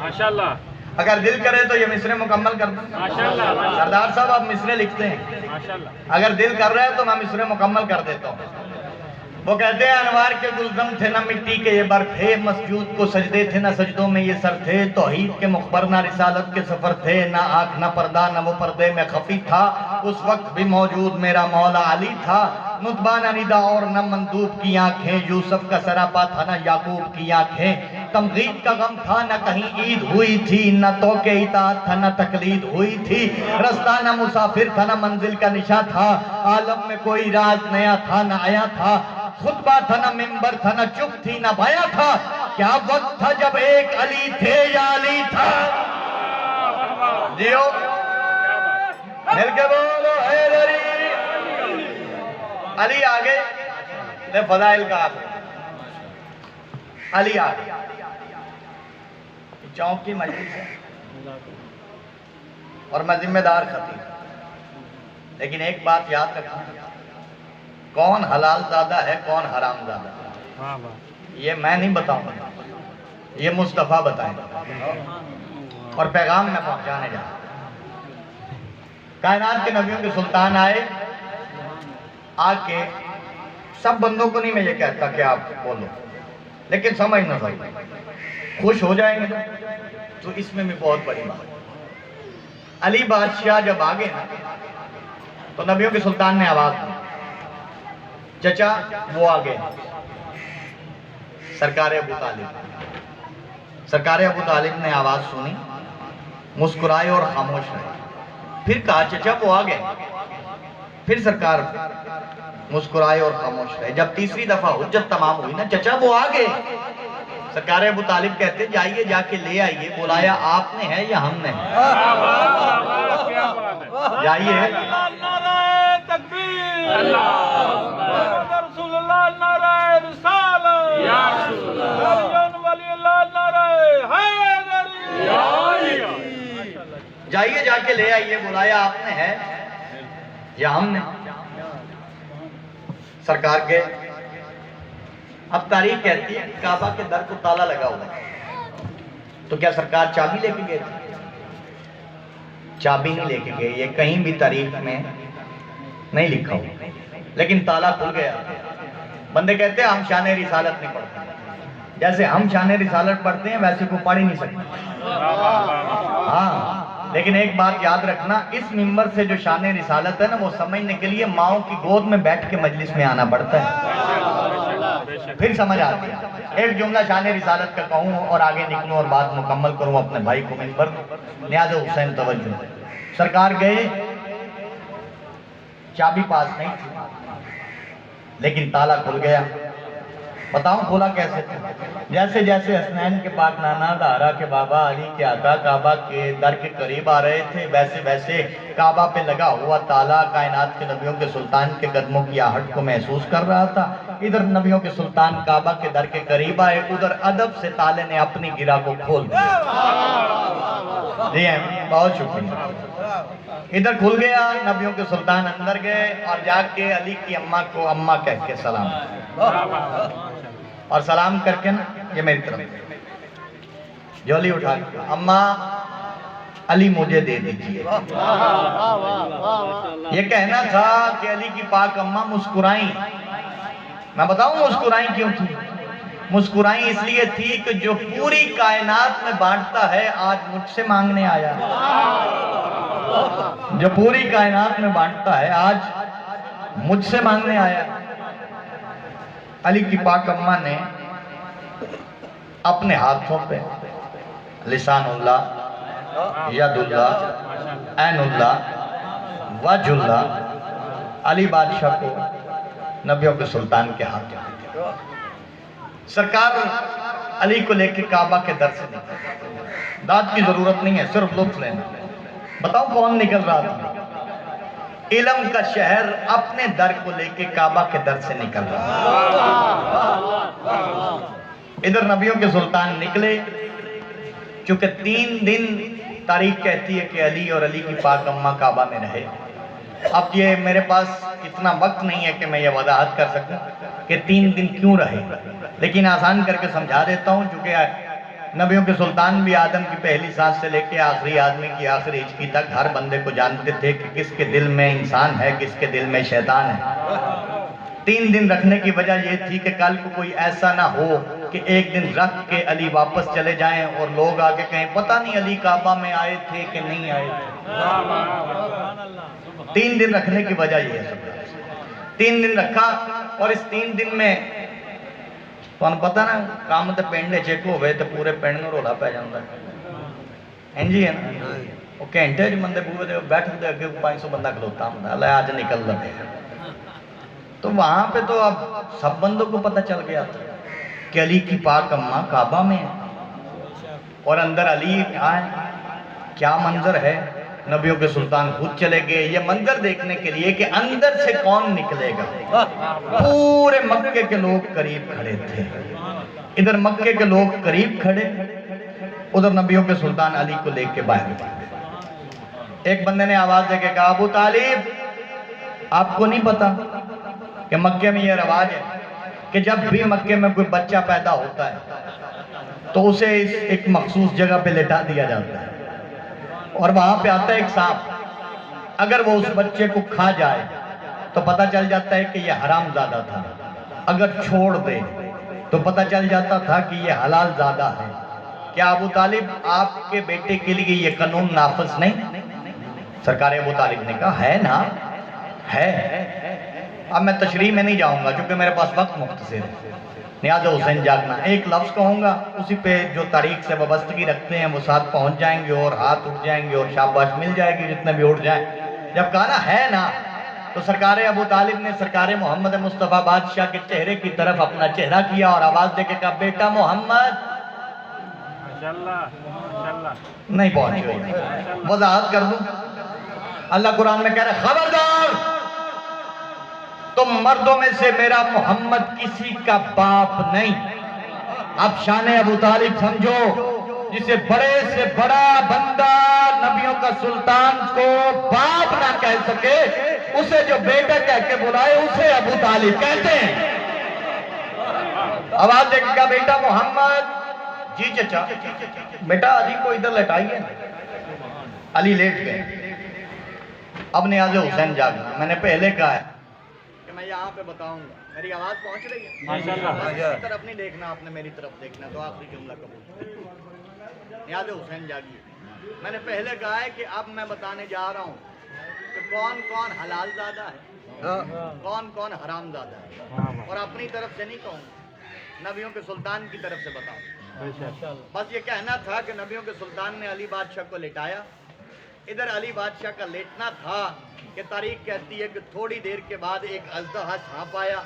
ماشاءاللہ. اگر دل کرے تو یہ مصرے مکمل کر دوں. سردار صاحب آپ مصرے لکھتے ہیں، اگر دل کر رہے ہیں تو میں مصرے مکمل کر دیتا ہوں. وہ کہتے ہیں انوار کے گلزم تھے نہ مٹی کے یہ بر تھے، مسجود کو سجدے تھے نہ سجدوں میں یہ سر تھے. توحید کے مخبر نہ رسالت کے سفر تھے، نہ آنکھ نہ پردہ نہ وہ پردے میں خفی تھا. اس وقت بھی موجود میرا مولا علی تھا. نطبہ نہ ندا اور نہ مندوب کی آنکھیں، یوسف کا سراپا تھا نہ یعقوب کی آنکھیں. تمغید کا غم تھا نہ کہیں عید ہوئی تھی، نہ توقع اطاعت تھا نہ تقلید ہوئی تھی. رستہ نہ مسافر تھا نہ منزل کا نشاں تھا. عالم میں کوئی راز نیا تھا نہ آیا تھا. خطبہ تھا نہ منبر تھا نہ چپ تھی نہ بیاں تھا. کیا وقت تھا جب ایک علی تھے یا علی تھا؟ جیو مل کے بولو حیدری. علی آگے نے فضائل کا علی آگے. چونک کی مجلس ہے اور میں ذمہ دار خطیب، لیکن ایک بات یاد رکھنا، کون حلال زادہ ہے کون حرام زادہ ہے یہ میں نہیں بتاؤں گا، یہ مصطفیٰ بتائیں اور پیغام میں پہنچانے جا رہا ہوں. کائنات کے نبیوں کے سلطان آئے، آ کے سب بندوں کو نہیں میں یہ کہتا کہ آپ بولو، لیکن سمجھنا ضرور، خوش ہو جائیں گے تو اس میں بھی بہت بڑی بات. علی بادشاہ جب آگے نا تو نبیوں کے سلطان نے آواز دی، چچا وہ آگے. سرکار ابو طالب نے آواز سنی، مسکرائے اور خاموش رہے. پھر کہا چچا وہ آگے. پھر سرکار مسکرائے اور خاموش رہے. جب تیسری دفعہ حجت تمام ہوئی نا، چچا وہ آگے. سرکار ابو طالب کہتے جائیے جا کے لے آئیے. بلایا آپ نے ہے یا ہم نے؟ جائیے. نعرہ تکبیر، رسول اللہ، نعرہ رسالت، ولی اللہ، نعرہ حیدری. جائیے جا کے لے آئیے. بلایا آپ نے ہے یا ہم نے؟ سرکار کے اب تاریخ کہتی ہے کعبہ کے در کو تالا لگا ہوا ہے، تو کیا سرکار چابی لے کے گئے تھے؟ چابی نہیں لے کے گئے، یہ کہیں بھی تاریخ میں نہیں لکھا ہوا، لیکن تالا کھل گیا. بندے کہتے ہیں ہم شان رسالت نہیں پڑھتے. جیسے ہم شان رسالت پڑھتے ہیں ویسے کو پڑھ ہی نہیں سکتے. ہاں لیکن ایک بات یاد رکھنا، اس ممبر سے جو شان رسالت ہے نا وہ سمجھنے کے لیے ماؤں کی گود میں بیٹھ کے مجلس میں آنا پڑتا ہے، پھر سمجھ آتی ہے. ایک جملہ شان رسالت کا کہوں اور آگے نکلوں اور بات مکمل کروں اپنے بھائی کو ممبر. نیاز حسین توجہ. سرکار گئے، چابی پاس نہیں تھی لیکن تالا کھل گیا. بتاؤں کھولا کیسے تھا؟ جیسے جیسے حسنین کے پاک نانا دہرا کے بابا علی کے آقا کعبہ کے در کے قریب آ رہے تھے، ویسے ویسے کعبہ پہ لگا ہوا تالا کائنات کے نبیوں کے سلطان کے قدموں کی آہٹ کو محسوس کر رہا تھا۔ ادھر نبیوں کے سلطان کعبہ کے در کے قریب آئے، ادھر ادب سے تالے نے اپنی گرہ کو کھول دیا۔ جی بہت شکریہ۔ ادھر کھل گیا، نبیوں کے سلطان اندر گئے اور جا کے علی کی اماں کو اماں کہہ کے سلام اور سلام کر کے نا یہ میری طرف جھولی اٹھا کے اماں علی مجھے دے دیجیے۔ یہ کہنا تھا کہ علی کی پاک اماں مسکرائیں۔ میں بتاؤں مسکرائیں کیوں تھی؟ مسکرائیں اس لیے تھی کہ جو پوری کائنات میں بانٹتا ہے آج مجھ سے مانگنے آیا ہے۔ جو پوری کائنات میں بانٹتا ہے آج مجھ سے مانگنے آیا ہے۔ علی کی پاک اماں نے اپنے ہاتھوں پہ لسان اللہ، ید اللہ، عین اللہ، وجہ اللہ علی بادشاہ کو نبیوں کے سلطان کے ہاتھ میں دیا۔ سرکار علی کو لے کے کعبہ کے در سے نکل، داد کی ضرورت نہیں ہے، صرف لطف لینا۔ بتاؤ کون نکل رہا تھا؟ علم کا شہر اپنے در کو لے کے کعبہ کے در سے نکل رہا۔ ادھر نبیوں کے سلطان نکلے، چونکہ 3 دن تاریخ کہتی ہے کہ علی اور علی کی پاک اماں کعبہ میں رہے۔ اب یہ میرے پاس اتنا وقت نہیں ہے کہ میں یہ وضاحت کر سکوں کہ 3 دن کیوں رہے، لیکن آسان کر کے سمجھا دیتا ہوں، چونکہ نبیوں کے سلطان بھی آدم کی پہلی سانس سے لے کے آخری آدمی کی آخری ہچکی تک ہر بندے کو جانتے تھے کہ کس کے دل میں انسان ہے، کس کے دل میں شیطان ہے۔ 3 دن رکھنے کی وجہ یہ تھی کہ کل کو کوئی ایسا نہ ہو کہ ایک دن رکھ کے علی واپس چلے جائیں اور لوگ آگے کہیں پتہ نہیں علی کعبہ میں آئے تھے کہ نہیں آئے تھے۔ 3 دن رکھنے کی وجہ یہ ہے۔ 3 دن رکھا اور اس 3 دن میں تو پتہ نا کام تے پنڈ چیک ہوئے تو پورے پنڈ میں رولا پہ جاتا ہے جی ہے نا۔ وہ گھنٹے چ بندے بوے دے بیٹھ دے اگے 500 بندہ کھلوتا ہوں اللہ آج نکل لگے۔ تو وہاں پہ تو اب سب بندوں کو پتہ چل گیا تھا کہ علی کی پاک اماں کعبہ میں ہے اور اندر علی آئے۔ کیا منظر ہے، نبیوں کے سلطان خود چلے گئے یہ منظر دیکھنے کے لیے کہ اندر سے کون نکلے گا۔ پورے مکے کے لوگ قریب کھڑے تھے، ادھر مکے کے لوگ قریب کھڑے، ادھر نبیوں کے سلطان علی کو لے کے باہر۔ ایک بندے نے آواز دے کے کہا ابو طالب آپ کو نہیں پتا کہ مکے میں یہ رواج ہے کہ جب بھی مکے میں کوئی بچہ پیدا ہوتا ہے تو اسے ایک مخصوص جگہ پہ لٹا دیا جاتا ہے اور وہاں پہ آتا ہے ایک سانپ، اگر وہ اس بچے کو کھا جائے تو پتہ چل جاتا ہے کہ یہ حرام زادہ تھا، اگر چھوڑ دے تو پتہ چل جاتا تھا کہ یہ حلال زادہ ہے۔ کیا ابو طالب آپ کے بیٹے کے لیے یہ قانون نافذ نہیں؟ سرکار ابو طالب نے کہا ہے نا، ہے۔ اب میں تشریح میں نہیں جاؤں گا چونکہ میرے پاس وقت مختصر ہے۔ نیاز حسین جاگنا ایک لفظ کہوں گا، اسی پہ جو تاریخ سے وابستگی رکھتے ہیں وہ ساتھ پہنچ جائیں گے اور ہاتھ اٹھ جائیں گے اور شاباش مل جائے گی جتنے بھی اٹھ جائیں۔ جب کہا نا ہے نا تو سرکار ابو طالب نے سرکار محمد مصطفیٰ بادشاہ کے چہرے کی طرف اپنا چہرہ کیا اور آواز دے کے کہا بیٹا محمد نہیں پہنچ گئی۔ وضاحت کر دوں، اللہ قرآن میں کہہ رہا ہے خبردار تم مردوں میں سے میرا محمد کسی کا باپ نہیں۔ اب شان ابو طالب سمجھو، جسے بڑے سے بڑا بندہ نبیوں کا سلطان کو باپ نہ کہہ سکے اسے جو بیٹا کہہ کے بلائے اسے ابو طالب کہتے ہیں۔ آواز دے کے کہا بیٹا محمد، جی چچا، بیٹا علی کو ادھر لٹائیے۔ علی لیٹ گئے۔ اب نیاز حسین جاگنا، میں نے پہلے کہا ہے کہ میں یہاں پہ بتاؤں گا، میری آواز پہنچ رہی ہے؟ ماشاءاللہ۔ اس طرف نہیں دیکھنا آپ نے، میری طرف دیکھنا، تو آخری جملہ قبول۔ نیاز حسین جاگیے، میں نے پہلے کہا ہے کہ اب میں بتانے جا رہا ہوں کہ کون کون حلال زادہ ہے، کون کون حرام زادہ ہے، اور اپنی طرف سے نہیں کہوں، نبیوں کے سلطان کی طرف سے بتاؤں۔ بس یہ کہنا تھا کہ نبیوں کے سلطان نے علی بادشاہ کو لٹایا ادھر علی بادشاہ کا لیٹنا تھا کہ تاریخ کہتی ہے کہ تھوڑی دیر کے بعد ایک اژدہا سانپ آیا.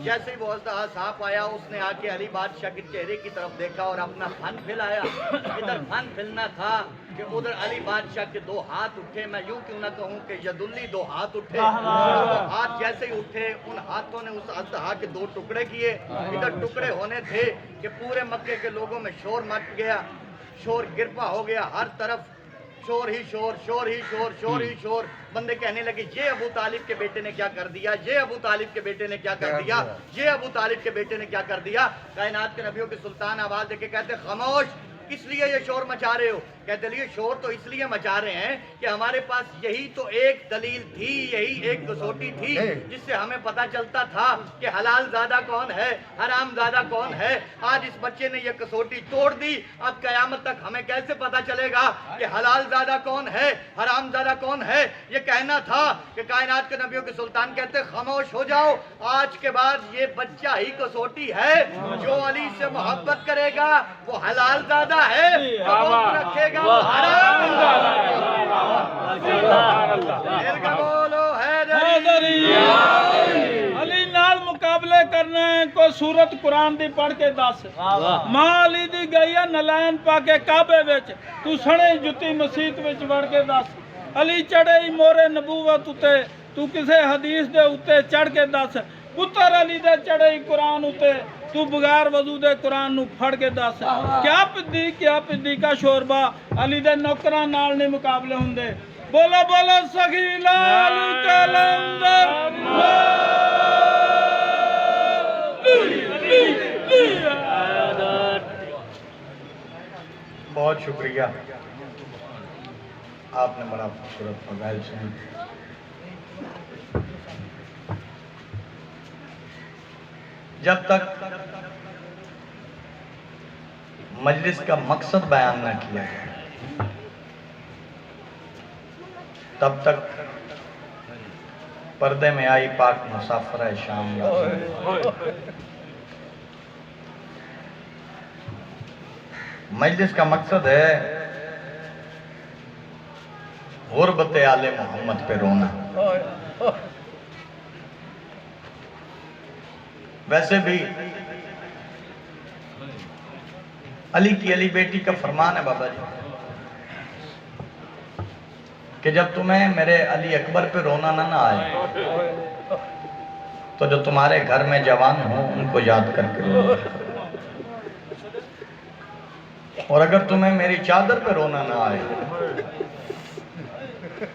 جیسے ہی وہ اژدہا سانپ آیا اس نے آ کے علی بادشاہ کے چہرے کی طرف دیکھا اور اپنا پھن پھیلایا. ادھر پھن پھیلنا تھا کہ ادھر علی بادشاہ کے دو ہاتھ اٹھے. میں یوں کیوں نہ کہوں کہ یدلی دو ہاتھ اٹھے. وہ ہاتھ جیسے ہی اٹھے ان ہاتھوں نے اس اژدہا کے دو ٹکڑے کیے. ادھر ٹکڑے ہونے تھے کہ پورے مکے کے لوگوں میں شور مچ گیا, شور گرپا ہو گیا, ہر طرف شور ہی شور, شور ہی شور, شور ہی شور. بندے کہنے لگے یہ ابو طالب کے بیٹے نے کیا کر دیا, یہ ابو طالب کے بیٹے نے کیا کر دیا, یہ ابو طالب کے بیٹے نے کیا کر دیا. کائنات کے نبیوں کے سلطان آواز دے کے کہتے خاموش, کس لیے یہ شور مچا رہے ہو؟ کہتے لیے شور تو اس لیے مچا رہے ہیں کہ ہمارے پاس یہی تو ایک دلیل تھی, یہی ایک کسوٹی تھی جس سے ہمیں پتا چلتا تھا کہ حلال زادہ کون ہے, حرام زادہ کون ہے. آج اس بچے نے یہ کسوٹی توڑ دی. اب قیامت تک ہمیں کیسے پتا چلے گا کہ حلال زادہ کون ہے, حرام زادہ کون ہے؟ یہ کہنا تھا کہ کائنات کے نبیوں کے سلطان کہتے خاموش ہو جاؤ, آج کے بعد یہ بچہ ہی کسوٹی ہے. جو علی سے محبت کرے گا وہ حلال زادہ ہے, رکھے گا وہ حرام زادہ. بولو حیدری. علی نال مقابلے کرنے کو سورت قرآن دی پڑھ کے دس. ماں علی دی گئی ہے نلائن پا کے کعبے وچ, تو سنے جتی مسیت وچ وڑ کے دس. علی چڑھے ہی مورے نبوت اتے, تو کسے حدیث دے اتے چڑھ کے دس. پتر علی دے چڑھے ہی قرآن اتے, تو بغیر وضو دے قرآن نو پھڑ کے دس. کیا پدی کا شوربا علی دے نوکراں نال نہیں مقابلے ہوندے. بولو بولو سخی لال کلندر. بہت شکریہ, آپ نے بڑا خوبصورت فضائل سنی. جب تک مجلس کا مقصد بیان نہ کیا گیا تب تک پردے میں آئی پاک مسافرہ شام. مجلس کا مقصد ہے غربت آل محمد پہ رونا. ویسے بھی علی کی علی بیٹی کا فرمان ہے بابا جی کہ جب تمہیں میرے علی اکبر پہ رونا نہ آئے تو جو تمہارے گھر میں جوان ہوں ان کو یاد کر کے رونا. اور اگر تمہیں میری چادر پہ رونا نہ آئے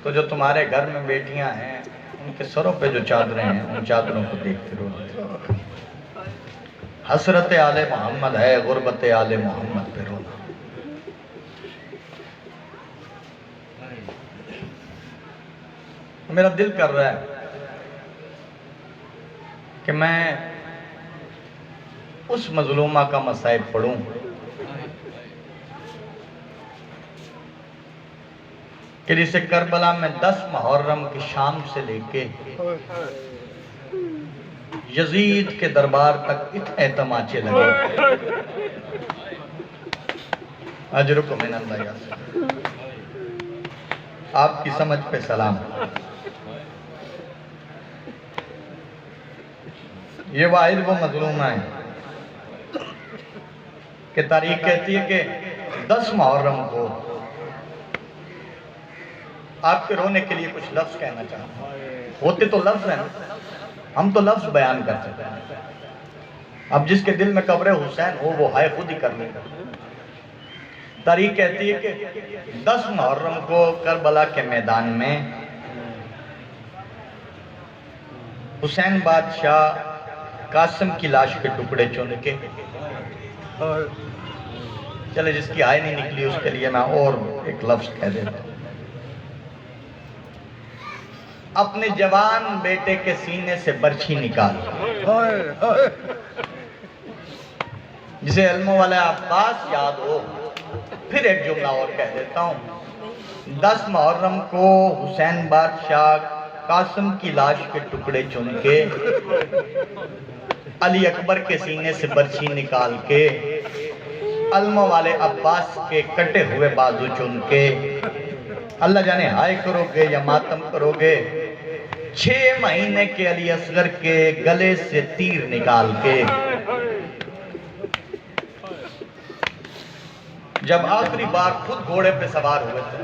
تو جو تمہارے گھر میں بیٹیاں ہیں ان کے سروں پہ جو چادریں ہیں ان چادروں کو دیکھ کے رونا. حسرت آل محمد ہے, غربت آل محمد پہ رونا. میرا دل کر رہا ہے کہ میں اس مظلومہ کا مصائب پڑھوں کہ جسے کربلا میں 10 محرم کی شام سے لے کے یزید کے دربار تک اتنے تماچے لگے. اجرکم من اللہ یاسر. آپ کی سمجھ پہ سلام. یہ واحد وہ مظلومہ ہے کہ تاریخ کہتی ہے کہ 10 محرم کو آپ کے رونے کے لیے کچھ لفظ کہنا چاہتا ہوں. ہوتے تو لفظ ہیں, ہم تو لفظ بیان کر سکتے ہیں. اب جس کے دل میں قبر حسین ہو وہ ہائے خود ہی کر لے گا. تاریخ کہتی ہے کہ 10 محرم کو کربلا کے میدان میں حسین بادشاہ قاسم کی لاش کے ٹکڑے چن کے, چلے جس کی ہائے نہیں نکلی اس کے لیے میں اور ایک لفظ کہہ دیتا ہوں, اپنے جوان بیٹے کے سینے سے برچھی نکال. جسے علم والے عباس یاد ہو. پھر ایک جملہ اور کہہ دیتا ہوں, 10 محرم کو حسین بادشاہ قاسم کی لاش کے ٹکڑے چن کے علی اکبر کے سینے سے برچھی نکال کے علم والے عباس کے کٹے ہوئے بازو چن کے اللہ جانے ہائے کرو گے یا ماتم کرو گے 6 مہینے کے علی اصغر کے گلے سے تیر نکال کے جب آخری بار خود گھوڑے پہ سوار ہوئے تھے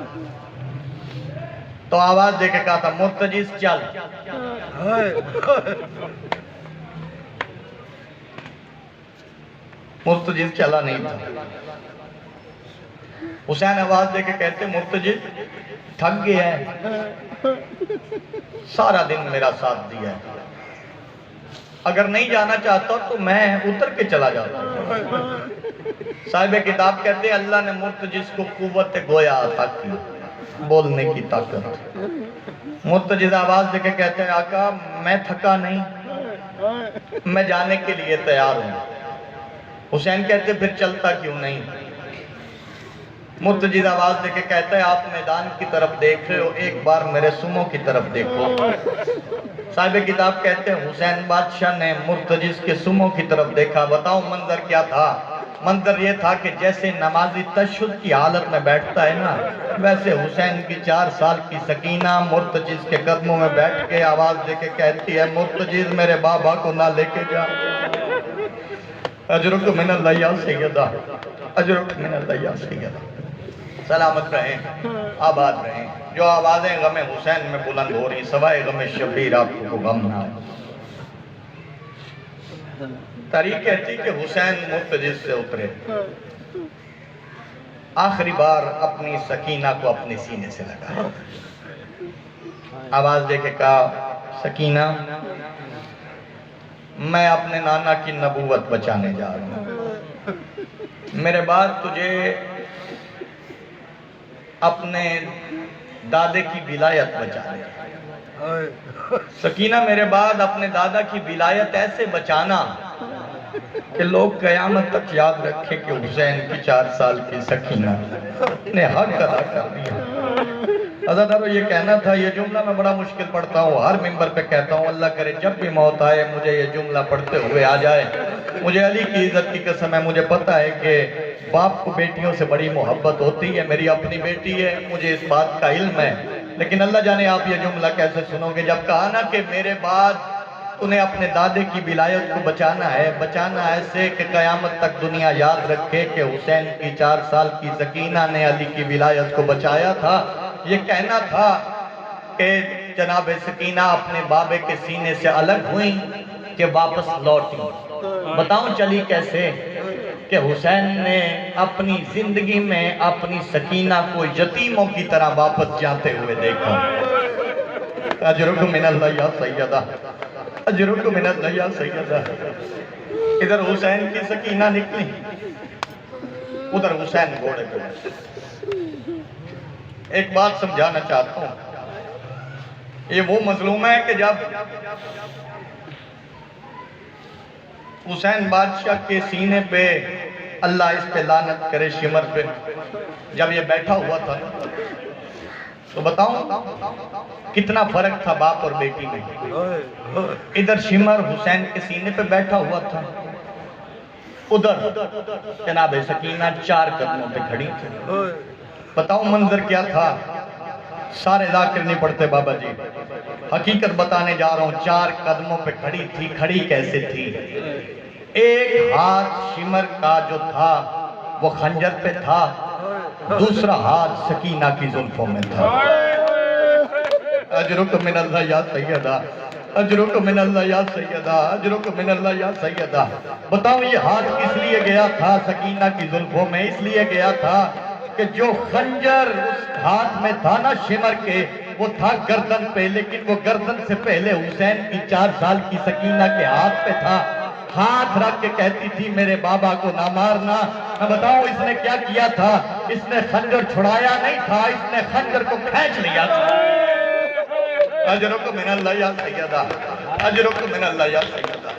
تو آواز دے کے کہا تھا مرتجز چل. مرتجز چلا نہیں تھا. حسین آواز دے کے کہتے مرتجز تھک گیا ہے, سارا دن میرا ساتھ دیا ہے, اگر نہیں جانا چاہتا تو میں اتر کے چلا جاتا. صاحب کتاب کہتے ہیں اللہ نے مرتجز کو قوت گویا عطا کی, بولنے کی طاقت. مرتجز آواز دے کے کہتے ہیں آقا میں تھکا نہیں, میں جانے کے لیے تیار ہوں. حسین کہتے پھر چلتا کیوں نہیں. مرتجز آواز دے کے کہتا ہے آپ میدان کی طرف دیکھ رہے ہو, ایک بار میرے سموں کی طرف دیکھو. صاحب کتاب کہتے ہیں حسین بادشاہ نے مرتجز کے سموں کی طرف دیکھا. بتاؤ منظر کیا تھا؟ منظر یہ تھا کہ جیسے نمازی تشہد کی حالت میں بیٹھتا ہے نا, ویسے حسین کی 4 سال کی سکینہ مرتجز کے قدموں میں بیٹھ کے آواز دے کے کہتی ہے مرتجز میرے بابا کو نہ لے کے جا. اجرک من اللہ یا سیدہ, اجرک من اللہ یا سیدہ. سلامت رہیں, آباد رہیں. جو آوازیں غم حسین میں بلند ہو رہی, سوائے غم شبیر آپ کو غم نہ. تاریخ کہتی کہ حسین مرتجز سے اترے, آخری بار اپنی سکینہ کو اپنے سینے سے لگا. آواز دے کے کہا سکینہ میں اپنے نانا کی نبوت بچانے جا رہا ہوں, میرے بعد تجھے اپنے دادے کی ولایت بچانے. سکینہ میرے بعد اپنے دادا کی ولایت ایسے بچانا کہ لوگ قیامت تک یاد رکھیں کہ حسین کی 4 سال کی سکینہ نے حق ادا کر دیا. عزادارو یہ کہنا تھا, یہ جملہ میں بڑا مشکل پڑھتا ہوں, ہر منبر پہ کہتا ہوں, اللہ کرے جب بھی موت آئے مجھے یہ جملہ پڑھتے ہوئے آ جائے. مجھے علی کی عزت کی قسم ہے, مجھے پتہ ہے کہ باپ کو بیٹیوں سے بڑی محبت ہوتی ہے, میری اپنی بیٹی ہے, مجھے اس بات کا علم ہے, لیکن اللہ جانے آپ یہ جملہ کیسے سنو گے جب کہا نا کہ میرے بعد انہیں اپنے دادے کی ولایت کو بچانا ہے, بچانا ایسے کہ قیامت تک دنیا یاد رکھے کہ حسین کی 4 سال کی سکینہ نے علی کی ولایت کو بچایا تھا. یہ کہنا تھا کہ جناب سکینہ اپنے بابے کے سینے سے الگ ہوئیں کہ واپس لوٹیں. بتاؤں چلی کیسے کہ حسین نے اپنی زندگی میں اپنی سکینہ کو یتیموں کی طرح واپس جاتے ہوئے دیکھا. اجرک من اللہ یا سیدہ, اجرک من اللہ یا سیدہ. ادھر حسین کی سکینہ نکلی, ادھر حسین گھوڑے پہ. ایک بات سمجھانا چاہتا ہوں, یہ وہ مظلوم ہے کہ جب حسین بادشاہ کے سینے پہ اللہ اس پہ لعنت کرے شمر پہ جب یہ بیٹھا ہوا تھا تو بتاؤں کتنا فرق تھا باپ اور بیٹی میں. ادھر شمر حسین کے سینے پہ بیٹھا ہوا تھا, ادھر جناب سکینہ 4 قدموں پہ کھڑی تھی. بتاؤں منظر کیا تھا؟ سارے ذاکر نہیں پڑھتے بابا جی, حقیقت بتانے جا رہا ہوں. 4 قدموں پہ کھڑی تھی. کھڑی کیسے تھی؟ ایک ہاتھ شمر کا جو تھا وہ خنجر پہ تھا, دوسرا ہاتھ سکینہ کی زلفوں میں تھا. اجرک من اللہ یا سیدہ, اجرک من اللہ یا سیدہ, اجرک من اللہ یا سیدہ. بتاؤں یہ ہاتھ کس لیے گیا تھا سکینہ کی زلفوں میں؟ اس لیے گیا تھا کہ جو خنجر اس ہاتھ میں تھا نا شمر کے, وہ تھا گردن پہ, لیکن وہ گردن سے پہلے حسین کی 4 سال کی سکینہ کے ہاتھ پہ تھا. ہاتھ رکھ کے کہتی تھی میرے بابا کو نہ مارنا. میں بتاؤں اس نے کیا کیا تھا؟ اس نے خنجر چھڑایا نہیں تھا, اس نے خنجر کو کھینچ لیا تھا. اجرک من اللہ یا سیدہ, اجرک من اللہ یا سیدہ.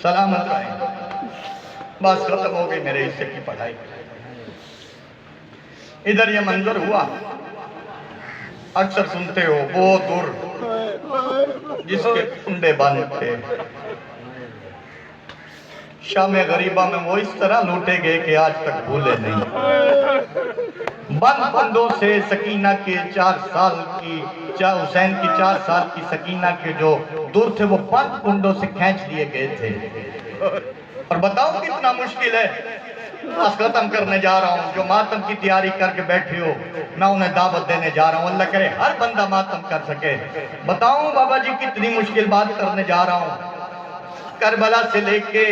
سلامت رہیں. بس ختم ہو گئی میرے حصے کی پڑھائی. ادھر یہ منظر ہوا, اکثر سنتے ہو وہ در جس کے کنڈے بند تھے, شام غریبہ میں وہ اس طرح لوٹے گئے کہ آج تک بھولے نہیں. بند کنڈوں سے سکینہ کے 4 سال کی حسین کی 4 سال کی سکینہ کے جو دور تھے وہ بند کنڈوں سے کھینچ لیے گئے تھے۔ اور بتاؤ کتنا مشکل ہے، بس ختم کرنے جا رہا ہوں، جو ماتم کی تیاری کر کے بیٹھے ہو میں انہیں دعوت دینے جا رہا ہوں، اللہ کرے ہر بندہ ماتم کر سکے۔ بتاؤں بابا جی کتنی مشکل بات کرنے جا رہا ہوں، کربلا سے لے کے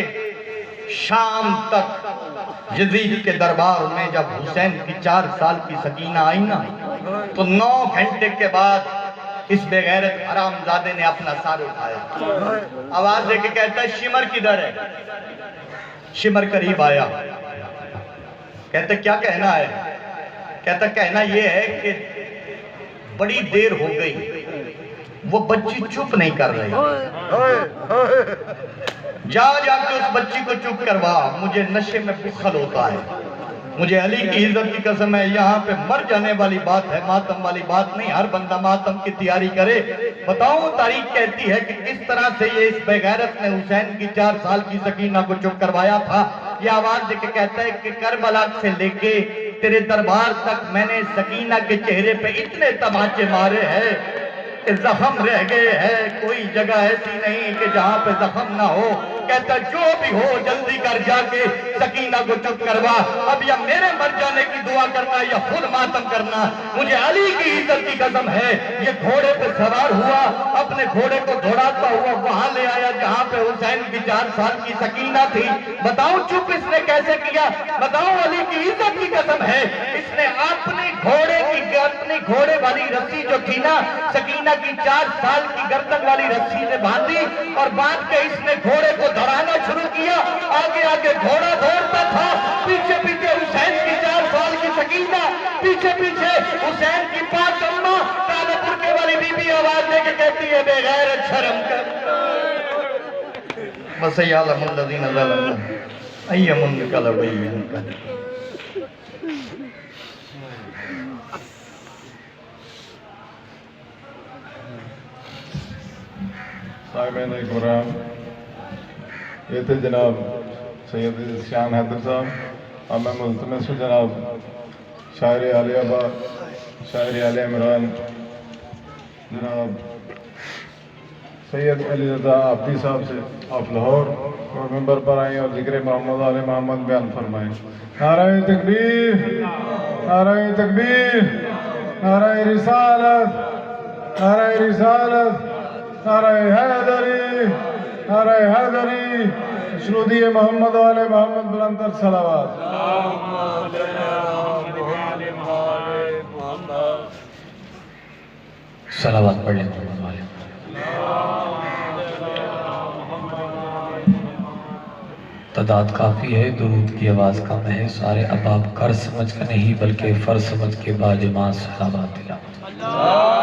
شام تک یزید کے دربار میں جب حسین کی 4 سال کی سکینہ آئی نا تو 9 گھنٹے کے بعد اس بے غیرت حرام زادے نے اپنا سار اٹھایا، آواز دے کے کہتا ہے شمر کدھر ہے؟ شمر قریب آیا، کہتا کیا کہنا ہے؟ کہتا کہنا یہ ہے کہ بڑی دیر ہو گئی، وہ بچی چپ نہیں کر رہی، جا کے اس بچی کو چپ کروا، مجھے نشے میں بخل ہوتا ہے، مجھے علی کی عزت کی قسم ہے، یہاں پہ مر جانے والی بات ہے، ماتم والی بات نہیں، ہر بندہ ماتم کی تیاری کرے۔ بتاؤں تاریخ کہتی ہے کہ کس طرح سے یہ اس بے غیرت نے حسین کی 4 سال کی سکینہ کو چپ کروایا تھا۔ یہ آواز دے کے کہتا ہے کہ کربلا سے لے کے تیرے دربار تک میں نے سکینہ کے چہرے پہ اتنے تماچے مارے ہیں کہ زخم رہ گئے ہیں، کوئی جگہ ایسی نہیں کہ جہاں پہ زخم نہ ہو۔ کہتا جو بھی ہو جلدی کر جا کے سکینہ کو چپ کروا، اب یا میرے مر جانے کی دعا کرنا یا خود ماتم کرنا، مجھے علی کی عزت کی قسم ہے۔ یہ گھوڑے پہ سوار ہوا، اپنے گھوڑے کو دوڑاتا ہوا وہاں لے آیا جہاں پہ حسین کی 4 سال کی سکینہ تھی۔ بتاؤں چپ اس نے کیسے کیا؟ بتاؤں علی کی عزت کی قسم ہے، اس نے اپنی گھوڑے والی رسی جو تھی نا سکینہ کی 4 سال کی گردن والی رسی سے باندھی اور باندھ کے اس نے گھوڑے کو دوڑانا شروع کیا، آگے آگے گھوڑا دوڑتا تھا، پیچھے پیچھے حسین کی 4 سال کی سکینہ، پیچھے پیچھے حسین کی پاک اماں کالے برقعے والی بی بی آواز دے کے کہتی ہے بے غیرت شرم کر بس یعلم الذین ظلموا ای منقلب ینقلب۔ صاحبین اکرام، یہ تھے جناب سید ذیشان حیدر صاحب، اور میں ملتمس ہوں جناب شاعر علی آباد، شاعر علی عمران جناب سید علی رضا عابدی صاحب سے آپ لاہور اور ممبر پر آئیں اور ذکر محمد آل محمد بیان فرمائیں۔ نعرہ تکبیر، نعرہ تکبیر، نعرہ رسالت، نعرہ رسالت، نعرہ حیدری، نعرہ حیدری، شنودی محمد و آل محمد بلندر صلوات۔ صلوات پڑھ لیں محمد والے۔ تعداد کافی ہے، درود کی آواز کم ہے، سارے اب آپ کر سمجھ کر نہیں بلکہ فرض سمجھ کے باجماعت صلوات تلاوت۔